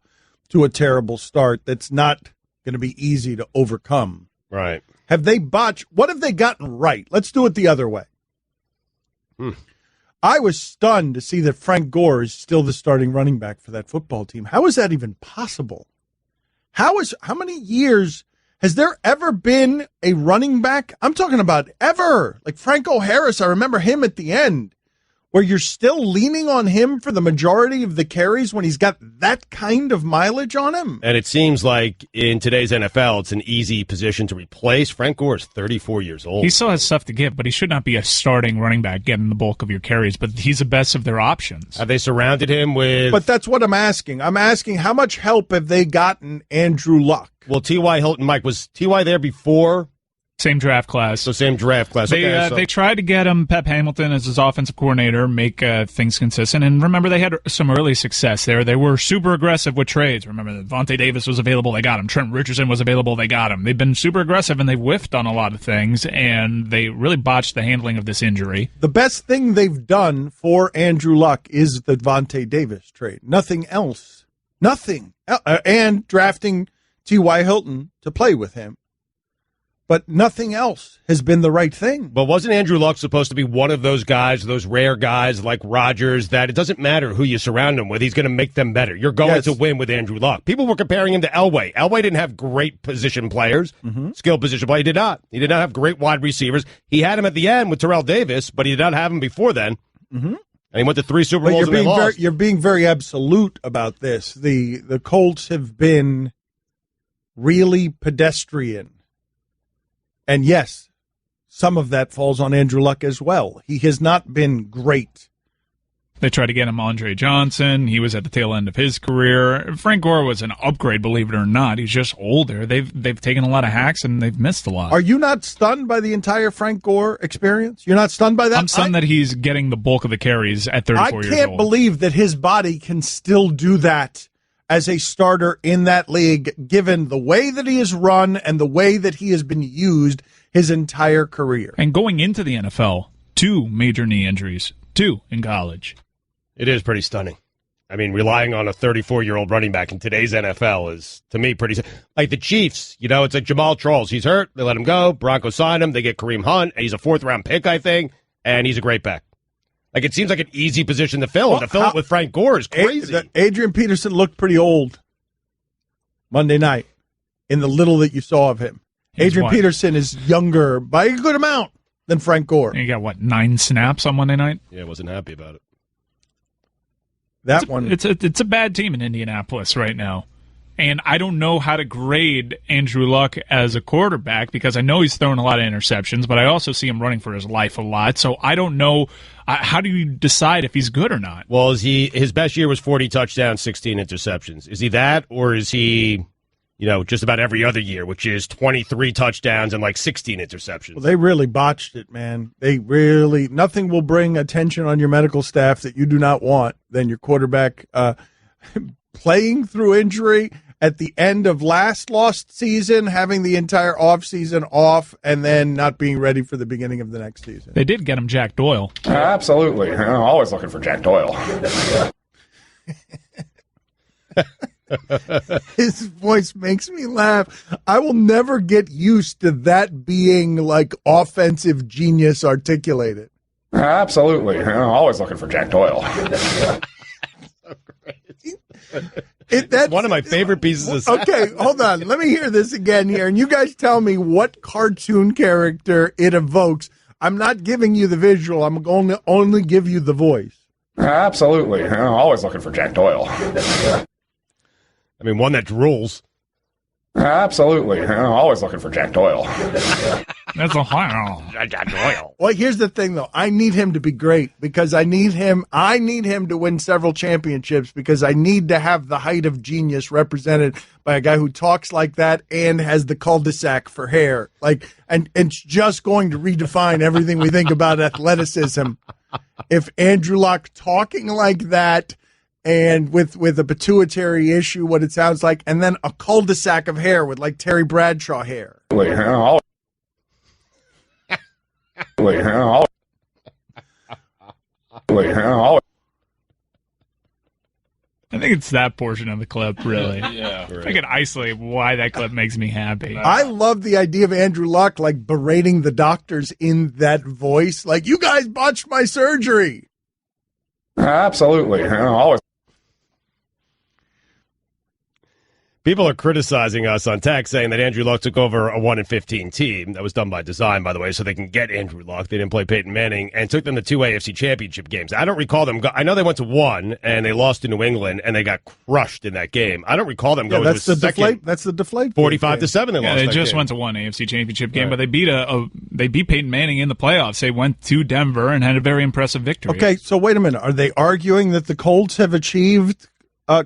to a terrible start that's not going to be easy to overcome. Right. Have they botched? What have they gotten right? Let's do it the other way. I was stunned to see that Frank Gore is still the starting running back for that football team. How is that even possible? How many years has there ever been a running back? I'm talking about ever. Like Franco Harris, I remember him at the end where you're still leaning on him for the majority of the carries when he's got that kind of mileage on him. And it seems like in today's NFL, it's an easy position to replace. Frank Gore is 34 years old. He still has stuff to give, but he should not be a starting running back getting the bulk of your carries, but he's the best of their options. Have they surrounded him with... But that's what I'm asking. I'm asking how much help have they gotten Andrew Luck? Well, T.Y. Hilton, Mike, was T.Y. there before? Same draft class. So same draft class. They tried to get him, Pep Hamilton, as his offensive coordinator, make things consistent. And remember, they had some early success there. They were super aggressive with trades. Remember, Vontae Davis was available, they got him. Trent Richardson was available, they got him. They've been super aggressive, and they've whiffed on a lot of things, and they really botched the handling of this injury. The best thing they've done for Andrew Luck is the Vontae Davis trade. Nothing else. Nothing. And drafting T.Y. Hilton to play with him. But nothing else has been the right thing. But wasn't Andrew Luck supposed to be one of those guys, those rare guys like Rodgers, that it doesn't matter who you surround him with, he's going to make them better. You're going to win with Andrew Luck. People were comparing him to Elway. Elway didn't have great position players, skilled position play. He did not. He did not have great wide receivers. He had him at the end with Terrell Davis, but he did not have him before then. And he went to 3 Super Bowls and they lost. You're being very absolute about this. The Colts have been really pedestrian. And yes, some of that falls on Andrew Luck as well. He has not been great. They tried to get him Andre Johnson. He was at the tail end of his career. Frank Gore was an upgrade, believe it or not. He's just older. They've taken a lot of hacks, and they've missed a lot. Are you not stunned by the entire Frank Gore experience? You're not stunned by that? I'm stunned that he's getting the bulk of the carries at 34 years old. I can't believe that his body can still do that as a starter in that league, given the way that he is run and the way that he has been used his entire career. And going into the NFL, 2 major knee injuries, 2 in college. It is pretty stunning. I mean, relying on a 34-year-old running back in today's NFL is, to me, pretty... Like the Chiefs, it's like Jamal Charles. He's hurt. They let him go. Broncos sign him. They get Kareem Hunt. He's a 4th-round pick, I think, and he's a great back. Like, it seems like an easy position to fill, and to fill it with Frank Gore is crazy. Adrian Peterson looked pretty old Monday night in the little that you saw of him. Adrian Peterson is younger by a good amount than Frank Gore. And he got, 9 snaps on Monday night? Yeah, wasn't happy about it. It's a bad team in Indianapolis right now. And I don't know how to grade Andrew Luck as a quarterback because I know he's throwing a lot of interceptions, but I also see him running for his life a lot. So I don't know. How do you decide if he's good or not? Well, his best year was 40 touchdowns, 16 interceptions. Is he that, or is he, just about every other year, which is 23 touchdowns and 16 interceptions? Well, they really botched it, man. Nothing will bring attention on your medical staff that you do not want than your quarterback playing through injury at the end of lost season, having the entire offseason off, and then not being ready for the beginning of the next season. They did get him Jack Doyle. Absolutely. I'm always looking for Jack Doyle. His voice makes me laugh. I will never get used to that being offensive genius articulated. Absolutely. I'm always looking for Jack Doyle. That's one of my favorite pieces of Okay, hold on. Let me hear this again here, and you guys tell me what cartoon character it evokes. I'm not giving you the visual. I'm going to only give you the voice. Absolutely. I'm always looking for Jack Doyle. I mean, one that drools. Absolutely. I'm always looking for Jack Doyle. That's a Jack Doyle. Well, here's the thing, though. I need him to be great because I need him to win several championships because I need to have the height of genius represented by a guy who talks like that and has the cul-de-sac for hair. And it's just going to redefine everything we think about athleticism. If Andrew Luck talking like that and with a pituitary issue, what it sounds like, and then a cul-de-sac of hair with Terry Bradshaw hair. I think it's that portion of the clip, really. Yeah. Right. I can isolate why that clip makes me happy. I love the idea of Andrew Luck berating the doctors in that voice. You guys botched my surgery. Absolutely. People are criticizing us on text saying that Andrew Luck took over a 1-15 team. That was done by design, by the way, so they can get Andrew Luck. They didn't play Peyton Manning, and took them to 2 AFC championship games. I don't recall them. I know they went to 1, and they lost to New England, and they got crushed in that game. I don't recall them going to the second. That's the deflate. 45-7 they lost. They that just game. went to 1 AFC championship game, but they beat Peyton Manning in the playoffs. They went to Denver and had a very impressive victory. Okay, so wait a minute. Are they arguing that the Colts have achieved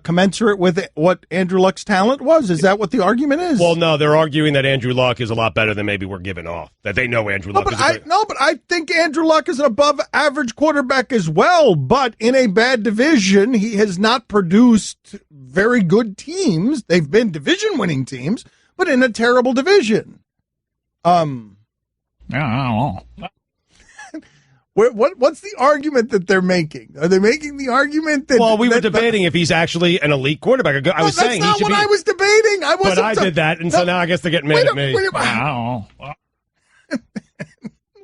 commensurate with what Andrew Luck's talent was? Is that what the argument is? Well, no, they're arguing that Andrew Luck is a lot better than maybe we're giving off. That they know Andrew Luck is but I think Andrew Luck is an above-average quarterback as well. But in a bad division, he has not produced very good teams. They've been division-winning teams, but in a terrible division. Yeah, I don't know. What's the argument that they're making? Are they making the argument that? Well, we were debating if he's actually an elite quarterback. I was saying that's not what I was debating. I wasn't. But I did that, and so now I guess they're getting mad at me.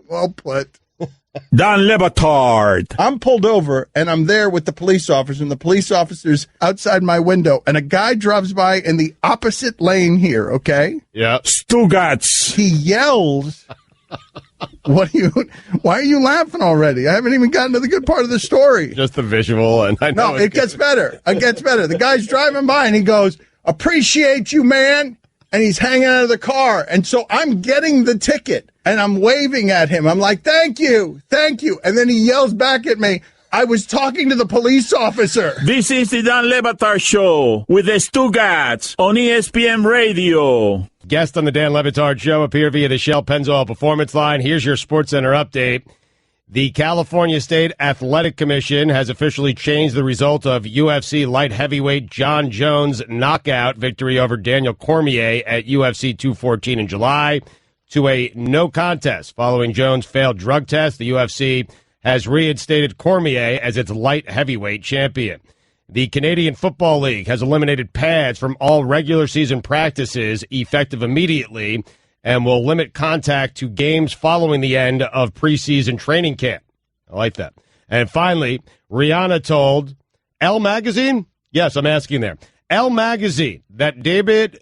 Well put. Don Batard. I'm pulled over, and I'm there with the police officer, and the police officer's outside my window, and a guy drives by in the opposite lane here, okay? Yeah. Stugotz. He yells... Why are you laughing already? I haven't even gotten to the good part of the story. Just the visual, and I know it gets better. It gets better. The guy's driving by and he goes, "Appreciate you, man." And he's hanging out of the car. And so I'm getting the ticket and I'm waving at him. I'm like, "Thank you. Thank you." And then he yells back at me, "I was talking to the police officer." This is the Don Batard Show with the Stugotz on ESPN Radio. Guest on the Dan Le Batard Show appear via the Shell Pennzoil Performance Line. Here's your SportsCenter update. The California State Athletic Commission has officially changed the result of UFC light heavyweight John Jones' knockout victory over Daniel Cormier at UFC 214 in July to a no contest. Following Jones' failed drug test, the UFC has reinstated Cormier as its light heavyweight champion. The Canadian Football League has eliminated pads from all regular season practices effective immediately and will limit contact to games following the end of preseason training camp. I like that. And finally, Rihanna told Elle Magazine, yes, I'm asking there, Elle Magazine, that David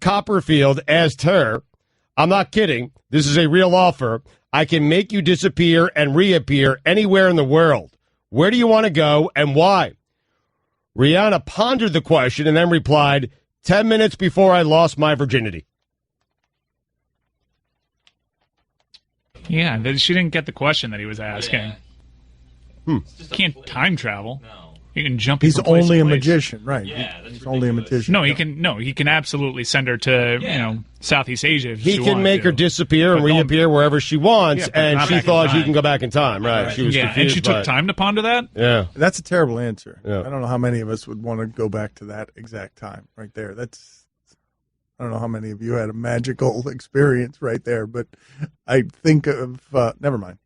Copperfield asked her, "I'm not kidding, this is a real offer. I can make you disappear and reappear anywhere in the world. Where do you want to go and why?" Rihanna pondered the question and then replied, 10 minutes before I lost my virginity. Yeah, she didn't get the question that he was asking. Can't time travel. No. He can jump. He's from place only to a place. magician, right? Yeah, he's only a magician. No, he can. No, he can absolutely send her to Southeast Asia. If He she can make her disappear and reappear wherever she wants, and she thought she can go back in time. Right? She was confused. And she took time to ponder that. Yeah, that's a terrible answer. Yeah. I don't know how many of us would want to go back to that exact time right there. I don't know how many of you had a magical experience right there, but I think of never mind.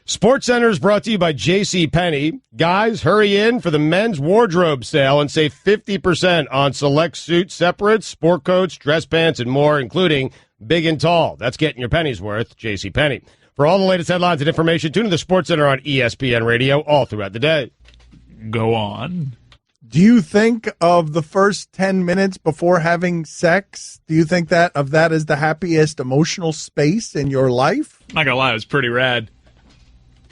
SportsCenter is brought to you by JCPenney. Guys, hurry in for the men's wardrobe sale and save 50% on select suit separates, sport coats, dress pants, and more, including big and tall. That's getting your pennies worth, JCPenney. For all the latest headlines and information, tune to the SportsCenter on ESPN Radio all throughout the day. Go on. Do you think of the first 10 minutes before having sex? Do you think that is the happiest emotional space in your life? Not gonna lie, it was pretty rad.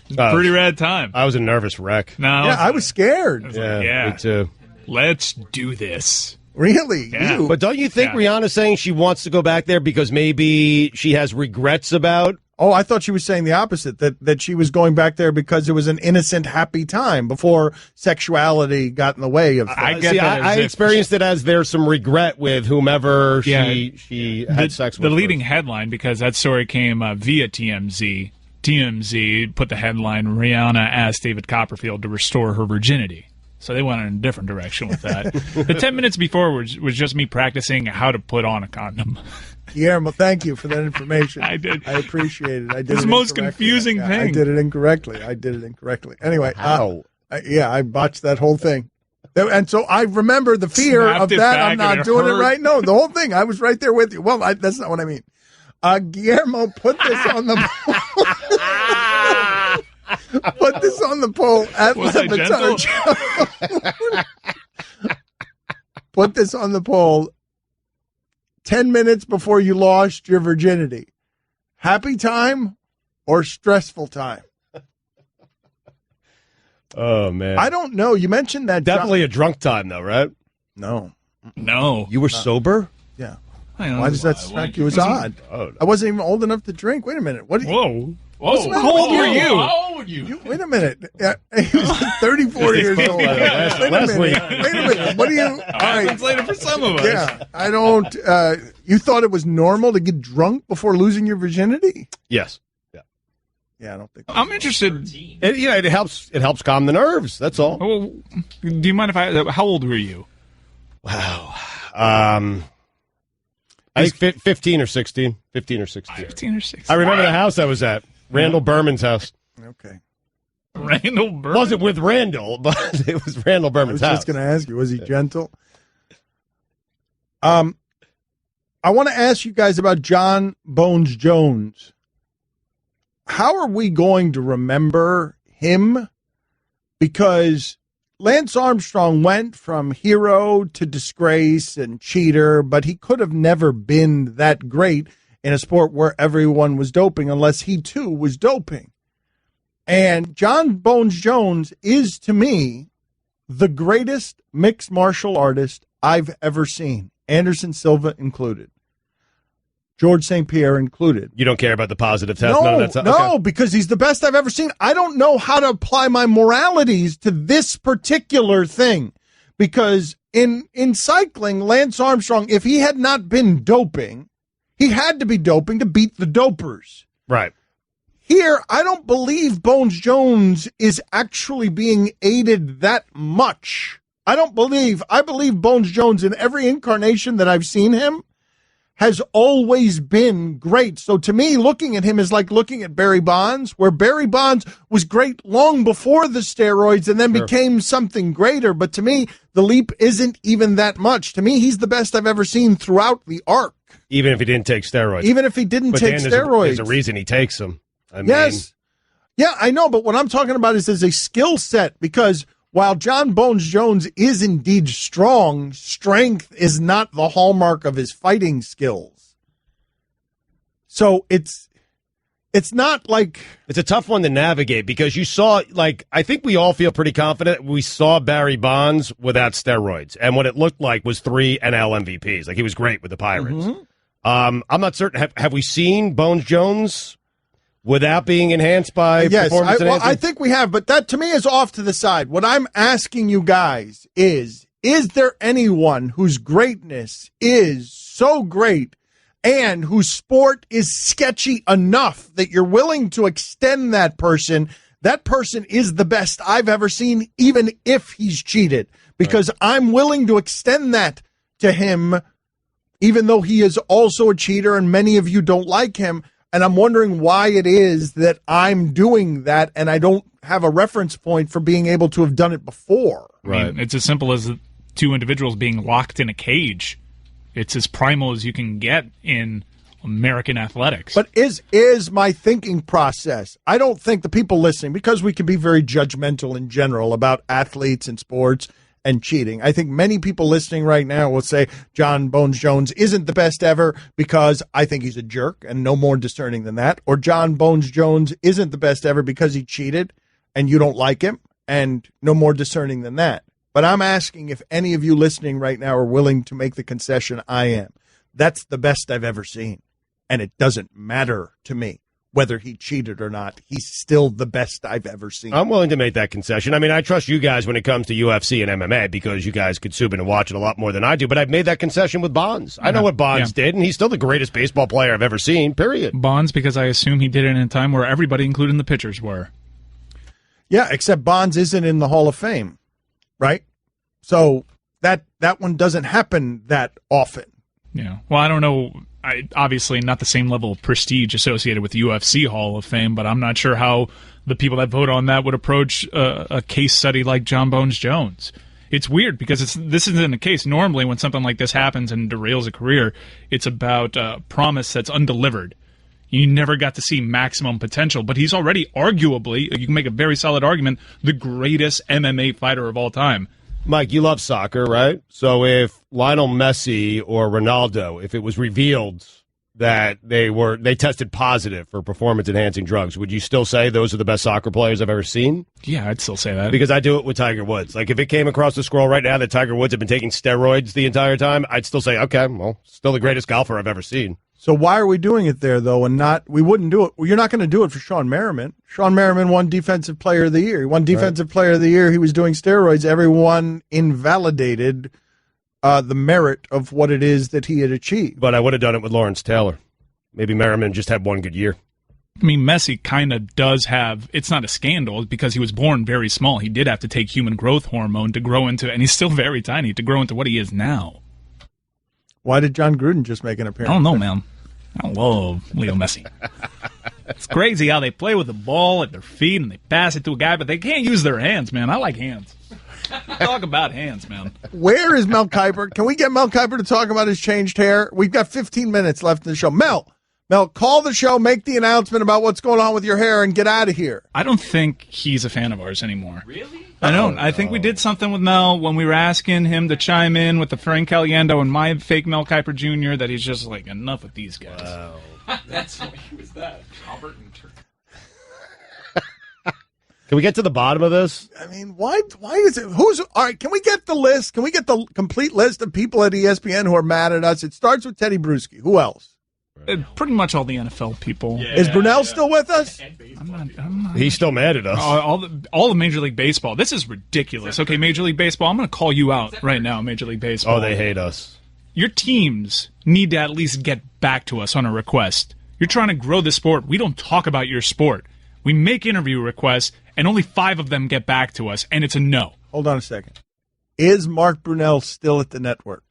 Pretty rad time. I was a nervous wreck. No, I was scared. Me too. Let's do this. Really? Yeah. But don't you think Rihanna's saying she wants to go back there because maybe she has regrets about? Oh, I thought she was saying the opposite, that she was going back there because it was an innocent, happy time before sexuality got in the way of things. I experienced it as there's some regret with whomever she had sex with. The leading headline, because that story came via TMZ. TMZ put the headline, Rihanna asked David Copperfield to restore her virginity. So they went in a different direction with that. The 10 minutes before was just me practicing how to put on a condom. Guillermo, thank you for that information. I did. I appreciate it. I did It's it the most incorrectly. confusing thing. I did it incorrectly. Anyway, I botched that whole thing. And so I remember the fear Snapped of it that. back I'm not and it doing hurt. it right. No, the whole thing. I was right there with you. Well, that's not what I mean. Guillermo, put this on the put this on the poll at Was I Le Batard Show. put this on the poll. 10 minutes before you lost your virginity. Happy time or stressful time? Oh, man. I don't know. You mentioned that. Definitely a drunk time, though, right? No. No. You were sober? Yeah. Why does that strike you as odd? I wasn't even old enough to drink. Wait a minute. What? Whoa. How old were you? How old were you? Wait a minute. He was 34 years old. Wait a minute. What do you? All right. Happens later for some of us. Yeah. I don't. You thought it was normal to get drunk before losing your virginity? Yes. Yeah, I don't think. I'm interested. It helps. It helps calm the nerves. That's all. Well, do you mind if I? How old were you? Wow. I think 15 or 16. 15 or 16. 15 or 16. I remember the house I was at. Randall Berman's house. Okay. Randall Berman? Wasn't with Randall, but it was Randall Berman's house. I was just going to ask you, was he gentle? I want to ask you guys about John Bones Jones. How are we going to remember him? Because Lance Armstrong went from hero to disgrace and cheater, but he could have never been that great in a sport where everyone was doping unless he too was doping. And John Bones Jones is, to me, the greatest mixed martial artist I've ever seen, Anderson Silva included. George St. Pierre included. You don't care about the positive test? No, because he's the best I've ever seen. I don't know how to apply my moralities to this particular thing. Because in cycling, Lance Armstrong, if he had not been doping, he had to be doping to beat the dopers. Right. Here, I don't believe Bones Jones is actually being aided that much. I believe Bones Jones in every incarnation that I've seen him has always been great. So to me, looking at him is like looking at Barry Bonds, where Barry Bonds was great long before the steroids and then became something greater. But to me, the leap isn't even that much. To me, he's the best I've ever seen throughout the arc. Even if he didn't take steroids. Even if he didn't take steroids. There's a reason he takes them. Yes. Yeah, I know. But what I'm talking about is as a skill set, because while John Bones Jones is indeed strong, strength is not the hallmark of his fighting skills. So it's not like... It's a tough one to navigate because you saw, I think we all feel pretty confident we saw Barry Bonds without steroids. And what it looked like was 3 NL MVPs. He was great with the Pirates. Mm-hmm. I'm not certain. Have we seen Bones Jones without being enhanced by performance enhancing? I think we have, but that to me is off to the side. What I'm asking you guys is there anyone whose greatness is so great and whose sport is sketchy enough that you're willing to extend that person? That person is the best I've ever seen, even if he's cheated, because I'm willing to extend that to him, even though he is also a cheater and many of you don't like him. And I'm wondering why it is that I'm doing that and I don't have a reference point for being able to have done it before. Right. I mean, it's as simple as 2 individuals being locked in a cage. It's as primal as you can get in American athletics. But is my thinking process, I don't think the people listening, because we can be very judgmental in general about athletes and sports and cheating. I think many people listening right now will say John Bones Jones isn't the best ever because I think he's a jerk and no more discerning than that. Or John Bones Jones isn't the best ever because he cheated and you don't like him and no more discerning than that. But I'm asking if any of you listening right now are willing to make the concession I am. That's the best I've ever seen. And it doesn't matter to me whether he cheated or not. He's still the best I've ever seen. I'm willing to make that concession. I mean, I trust you guys when it comes to UFC and MMA because you guys consume it and watch it a lot more than I do. But I've made that concession with Bonds. I know what Bonds did, and he's still the greatest baseball player I've ever seen, period. Bonds, because I assume he did it in a time where everybody, including the pitchers, were. Yeah, except Bonds isn't in the Hall of Fame, right? So that one doesn't happen that often. Yeah. Well, I don't know. Obviously not the same level of prestige associated with the UFC Hall of Fame, but I'm not sure how the people that vote on that would approach a case study like John Bones Jones. It's weird because this isn't a case. Normally when something like this happens and derails a career, it's about promise that's undelivered. You never got to see maximum potential, but he's already arguably, you can make a very solid argument, the greatest MMA fighter of all time. Mike, you love soccer, right? So if Lionel Messi or Ronaldo, if it was revealed that they tested positive for performance-enhancing drugs, would you still say those are the best soccer players I've ever seen? Yeah, I'd still say that. Because I do it with Tiger Woods. Like, if it came across the scroll right now that Tiger Woods had been taking steroids the entire time, I'd still say, okay, well, still the greatest golfer I've ever seen. So why are we doing it there, though, and we wouldn't do it? Well, you're not going to do it for Sean Merriman. Sean Merriman won Defensive Player of the Year. He won Defensive Player of the Year. He was doing steroids. Everyone invalidated the merit of what it is that he had achieved. But I would have done it with Lawrence Taylor. Maybe Merriman just had one good year. I mean, Messi kind of does have, it's not a scandal because he was born very small. He did have to take human growth hormone to grow into, and he's still very tiny, to grow into what he is now. Why did John Gruden just make an appearance? I don't know, man. I love Leo Messi. It's crazy how they play with the ball at their feet and they pass it to a guy, but they can't use their hands, man. I like hands. Talk about hands, man. Where is Mel Kiper? Can we get Mel Kiper to talk about his changed hair? We've got 15 minutes left in the show. Mel, call the show, make the announcement about what's going on with your hair, and get out of here. I don't think he's a fan of ours anymore. Really? I don't. I think we did something with Mel when we were asking him to chime in with the Frank Caliendo and my fake Mel Kiper Jr. that he's just like, enough with these guys. Wow. That's what was that? Albert and Can we get to the bottom of this? I mean, why is it? All right, can we get the list? Can we get the complete list of people at ESPN who are mad at us? It starts with Teddy Bruschi. Who else? Pretty much all the NFL people. Yeah, is Brunell still with us? I'm not. He's still mad at us. All of Major League Baseball. This is ridiculous. Okay, Major League Baseball, I'm going to call you out right now, Major League Baseball. Oh, they hate us. Your teams need to at least get back to us on a request. You're trying to grow the sport. We don't talk about your sport. We make interview requests, and only 5 of them get back to us, and it's a no. Hold on a second. Is Mark Brunell still at the network?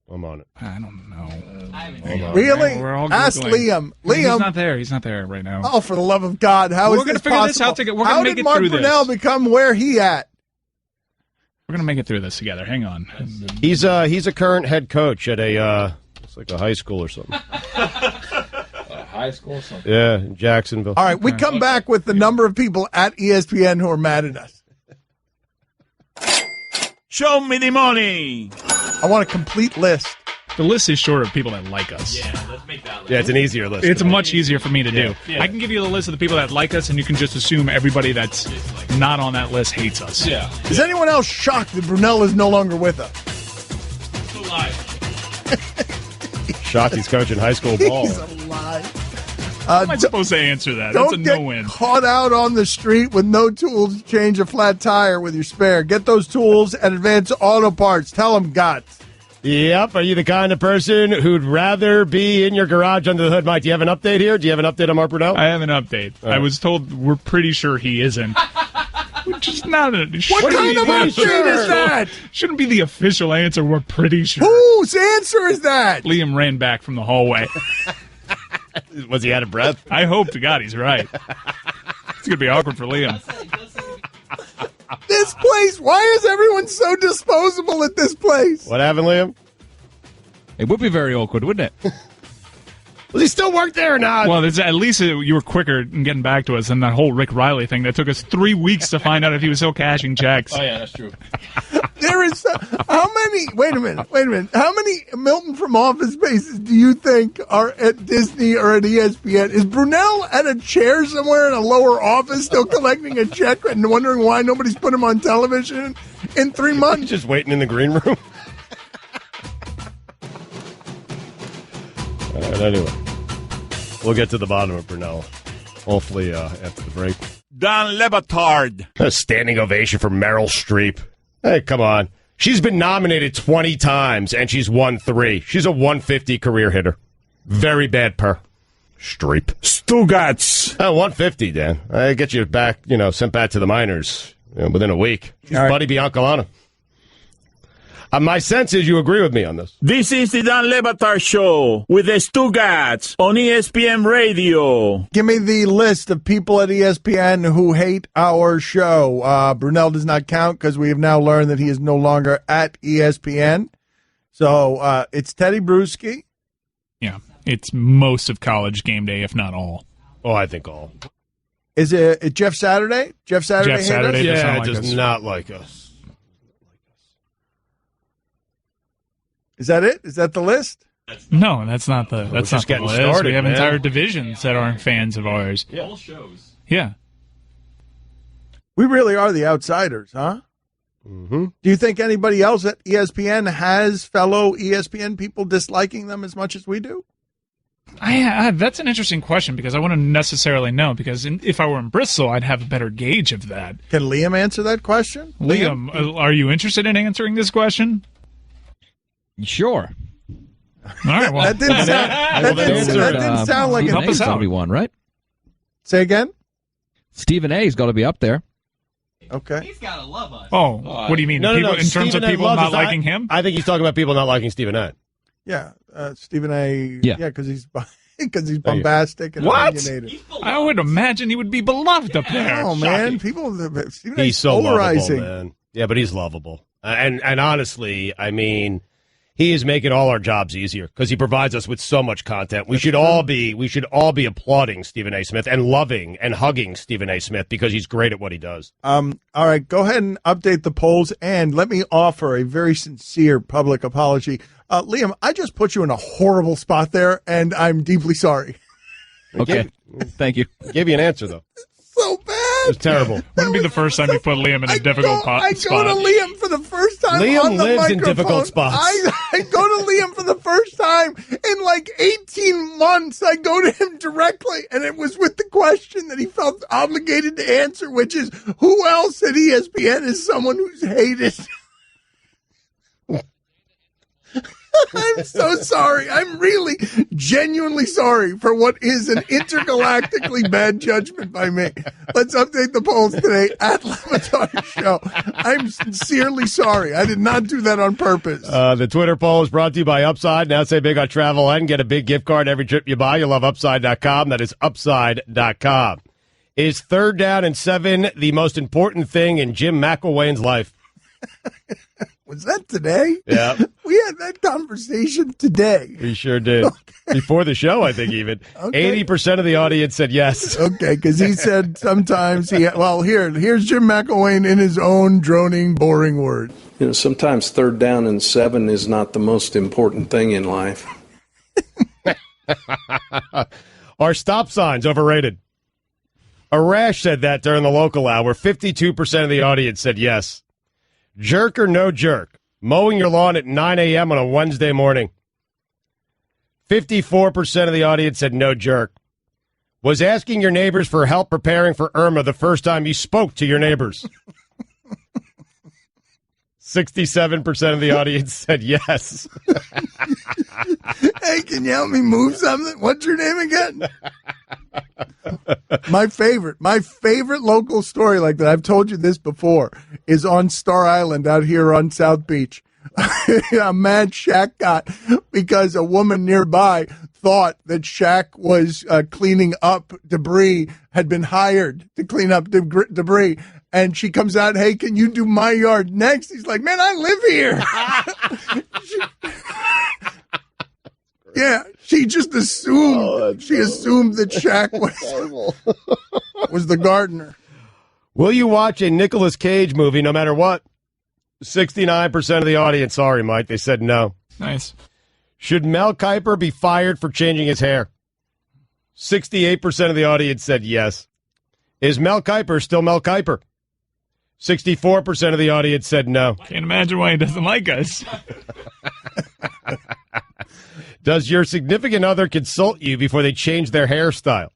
I'm on it. I don't know. Really? We're all Ask Googling. Liam. He's not there. He's not there right now. Oh, for the love of God. How is going this to figure possible? this out together. We're How going to make did it Mark through Brunell this. become where he at? We're going to make it through this together. Hang on. He's a current head coach at it's like a high school or something. High school or something? Yeah, in Jacksonville. All right, we come back with the number of people at ESPN who are mad at us. Show me the money. I want a complete list. The list is short of people that like us. Yeah, let's make that list. Yeah, it's an easier list. It's much easier for me to do. Yeah. I can give you the list of the people that like us, and you can just assume everybody that's not on that list hates us. Yeah. Is anyone else shocked that Brunell is no longer with us? Still alive. Shocked he's coaching high school ball. He's alive. How am I supposed to answer that? That's a Don't get no-win. caught out on the street with no tools to change a flat tire with your spare. Get those tools at Advance Auto Parts. Tell them GOTS. Yep. Are you the kind of person who'd rather be in your garage under the hood? Mike, do you have an update here? Do you have an update on Mark Brunell? I have an update. All right. I was told we're pretty sure he isn't. Which is not a... What kind of update is that? Shouldn't be the official answer. We're pretty sure. Whose answer is that? Liam ran back from the hallway. Was he out of breath? I hope to God he's right. It's going to be awkward for Liam. This place, why is everyone so disposable at this place? What happened, Liam? It would be very awkward, wouldn't it? Does he still work there or not? Well, at least you were quicker in getting back to us than that whole Rick Riley thing that took us 3 weeks to find out if he was still cashing checks. Oh, yeah, that's true. There is how many? Wait a minute. How many Milton from Office Spaces do you think are at Disney or at ESPN? Is Brunell at a chair somewhere in a lower office still collecting a check and wondering why nobody's put him on television in 3 months? Just waiting in the green room. All right, anyway, we'll get to the bottom of Brunell. Hopefully after the break. Don Batard. A standing ovation for Meryl Streep. Hey, come on. She's been nominated 20 times, and she's won 3. She's a 150 career hitter. Very bad per. Streep. Stugotz. 150, Dan. I get you back, sent back to the minors within a week. She's Buddy Biancalana. My sense is you agree with me on this. This is the Don Batard Show with the Stugotz on ESPN Radio. Give me the list of people at ESPN who hate our show. Brunell does not count because we have now learned that he is no longer at ESPN. So it's Teddy Bruschi. Yeah, it's most of College Game Day, if not all. Oh, I think all. Is it Jeff Saturday? Jeff Saturday? Jeff Saturday does not like us. Is that it? Is that the list? No, that's not the just list. getting started, we have man. entire divisions that aren't fans of ours. Yeah. All shows. Yeah. We really are the outsiders, huh? Mm-hmm. Do you think anybody else at ESPN has fellow ESPN people disliking them as much as we do? That's an interesting question because I wouldn't necessarily know because if I were in Bristol, I'd have a better gauge of that. Can Liam answer that question? Liam, are you interested in answering this question? Sure. All right. Well, that didn't sound like Stephen a A's got to be one, right? Say again? Stephen A's got to be up there. Okay. He's got to love us. Oh, what do you mean? No, People, no. in terms of people not liking him? I think he's talking about people not liking Stephen A. Yeah, Stephen A. Yeah, because he's bombastic and opinionated. I would imagine he would be beloved up there. Oh man, people. Stephen He's A's so polarizing. lovable, man. Yeah, but he's lovable, and honestly, I mean, he is making all our jobs easier because he provides us with so much content. We should all be applauding Stephen A. Smith and loving and hugging Stephen A. Smith because he's great at what he does. All right, go ahead and update the polls, and let me offer a very sincere public apology. Liam, I just put you in a horrible spot there, and I'm deeply sorry. Okay, thank you. Gave you an answer though. So bad. It was terrible. Wouldn't be the first time you put Liam in a difficult spot. I go to Liam for the first time Liam on the lives microphone. in difficult spots. I go to Liam for the first time in like 18 months. I go to him directly, and it was with the question that he felt obligated to answer, which is, who else at ESPN is someone who's hated? I'm so sorry. I'm really genuinely sorry for what is an intergalactically bad judgment by me. Let's update the polls today at Batard Show. I'm sincerely sorry. I did not do that on purpose. The Twitter poll is brought to you by Upside. Now say big on travel and get a big gift card every trip you buy. You love Upside.com. That is Upside.com. Is 3rd down and 7 the most important thing in Jim McElwain's life? Was that today? Yeah. We had that conversation today. We sure did. Okay. Before the show, I think even. Okay. 80% of the audience said yes. Okay, because he said sometimes here's Jim McElwain in his own droning, boring words. You know, sometimes 3rd down and 7 is not the most important thing in life. Are stop signs overrated? Arash said that during the local hour. 52% of the audience said yes. Jerk or no jerk? Mowing your lawn at 9 a.m. on a Wednesday morning. 54% of the audience said no jerk. Was asking your neighbors for help preparing for Irma the first time you spoke to your neighbors? 67% of the audience said yes. Hey, can you help me move something? What's your name again? My favorite local story like that, I've told you this before, is on Star Island out here on South Beach. A mad Shaq got because a woman nearby thought that Shaq was cleaning up debris, had been hired to clean up debris. And she comes out, hey, can you do my yard next? He's like, man, I live here. Yeah, she just assumed. She assumed that Shaq was the gardener. Will you watch a Nicolas Cage movie no matter what? 69% of the audience, sorry, Mike, they said no. Nice. Should Mel Kiper be fired for changing his hair? 68% of the audience said yes. Is Mel Kiper still Mel Kiper? 64% of the audience said no. Can't imagine why he doesn't like us. Does your significant other consult you before they change their hairstyle?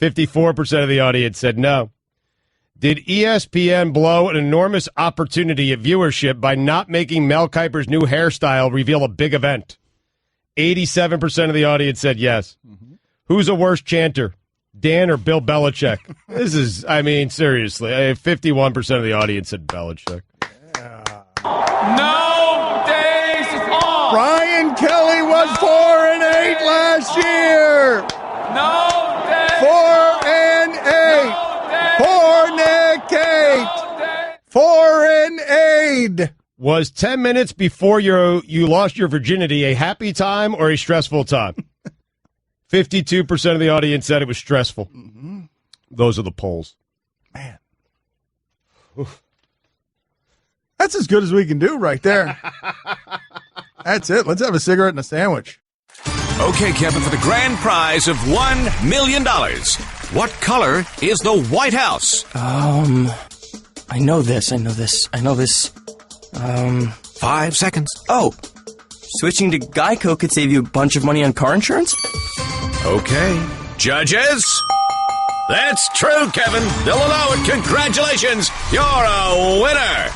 54% of the audience said no. Did ESPN blow an enormous opportunity at viewership by not making Mel Kiper's new hairstyle reveal a big event? 87% of the audience said yes. Mm-hmm. Who's a worse chanter, Dan or Bill Belichick? This is, I mean, seriously, 51% of the audience said Belichick. No days off. Brian Kelly was 4-8 last year. No days. 4-8. For Nick Kate. 4-8. Was 10 minutes before you lost your virginity a happy time or a stressful time? 52% of the audience said it was stressful. Mm-hmm. Those are the polls. Man. Oof. That's as good as we can do right there. That's it. Let's have a cigarette and a sandwich. Okay, Kevin, for the grand prize of $1 million, what color is the White House? I know this. 5 seconds. Oh, switching to Geico could save you a bunch of money on car insurance? Okay. Judges? That's true, Kevin. They'll allow it. Congratulations. You're a winner.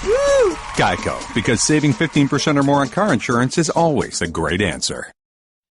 Geico, because saving 15% or more on car insurance is always a great answer.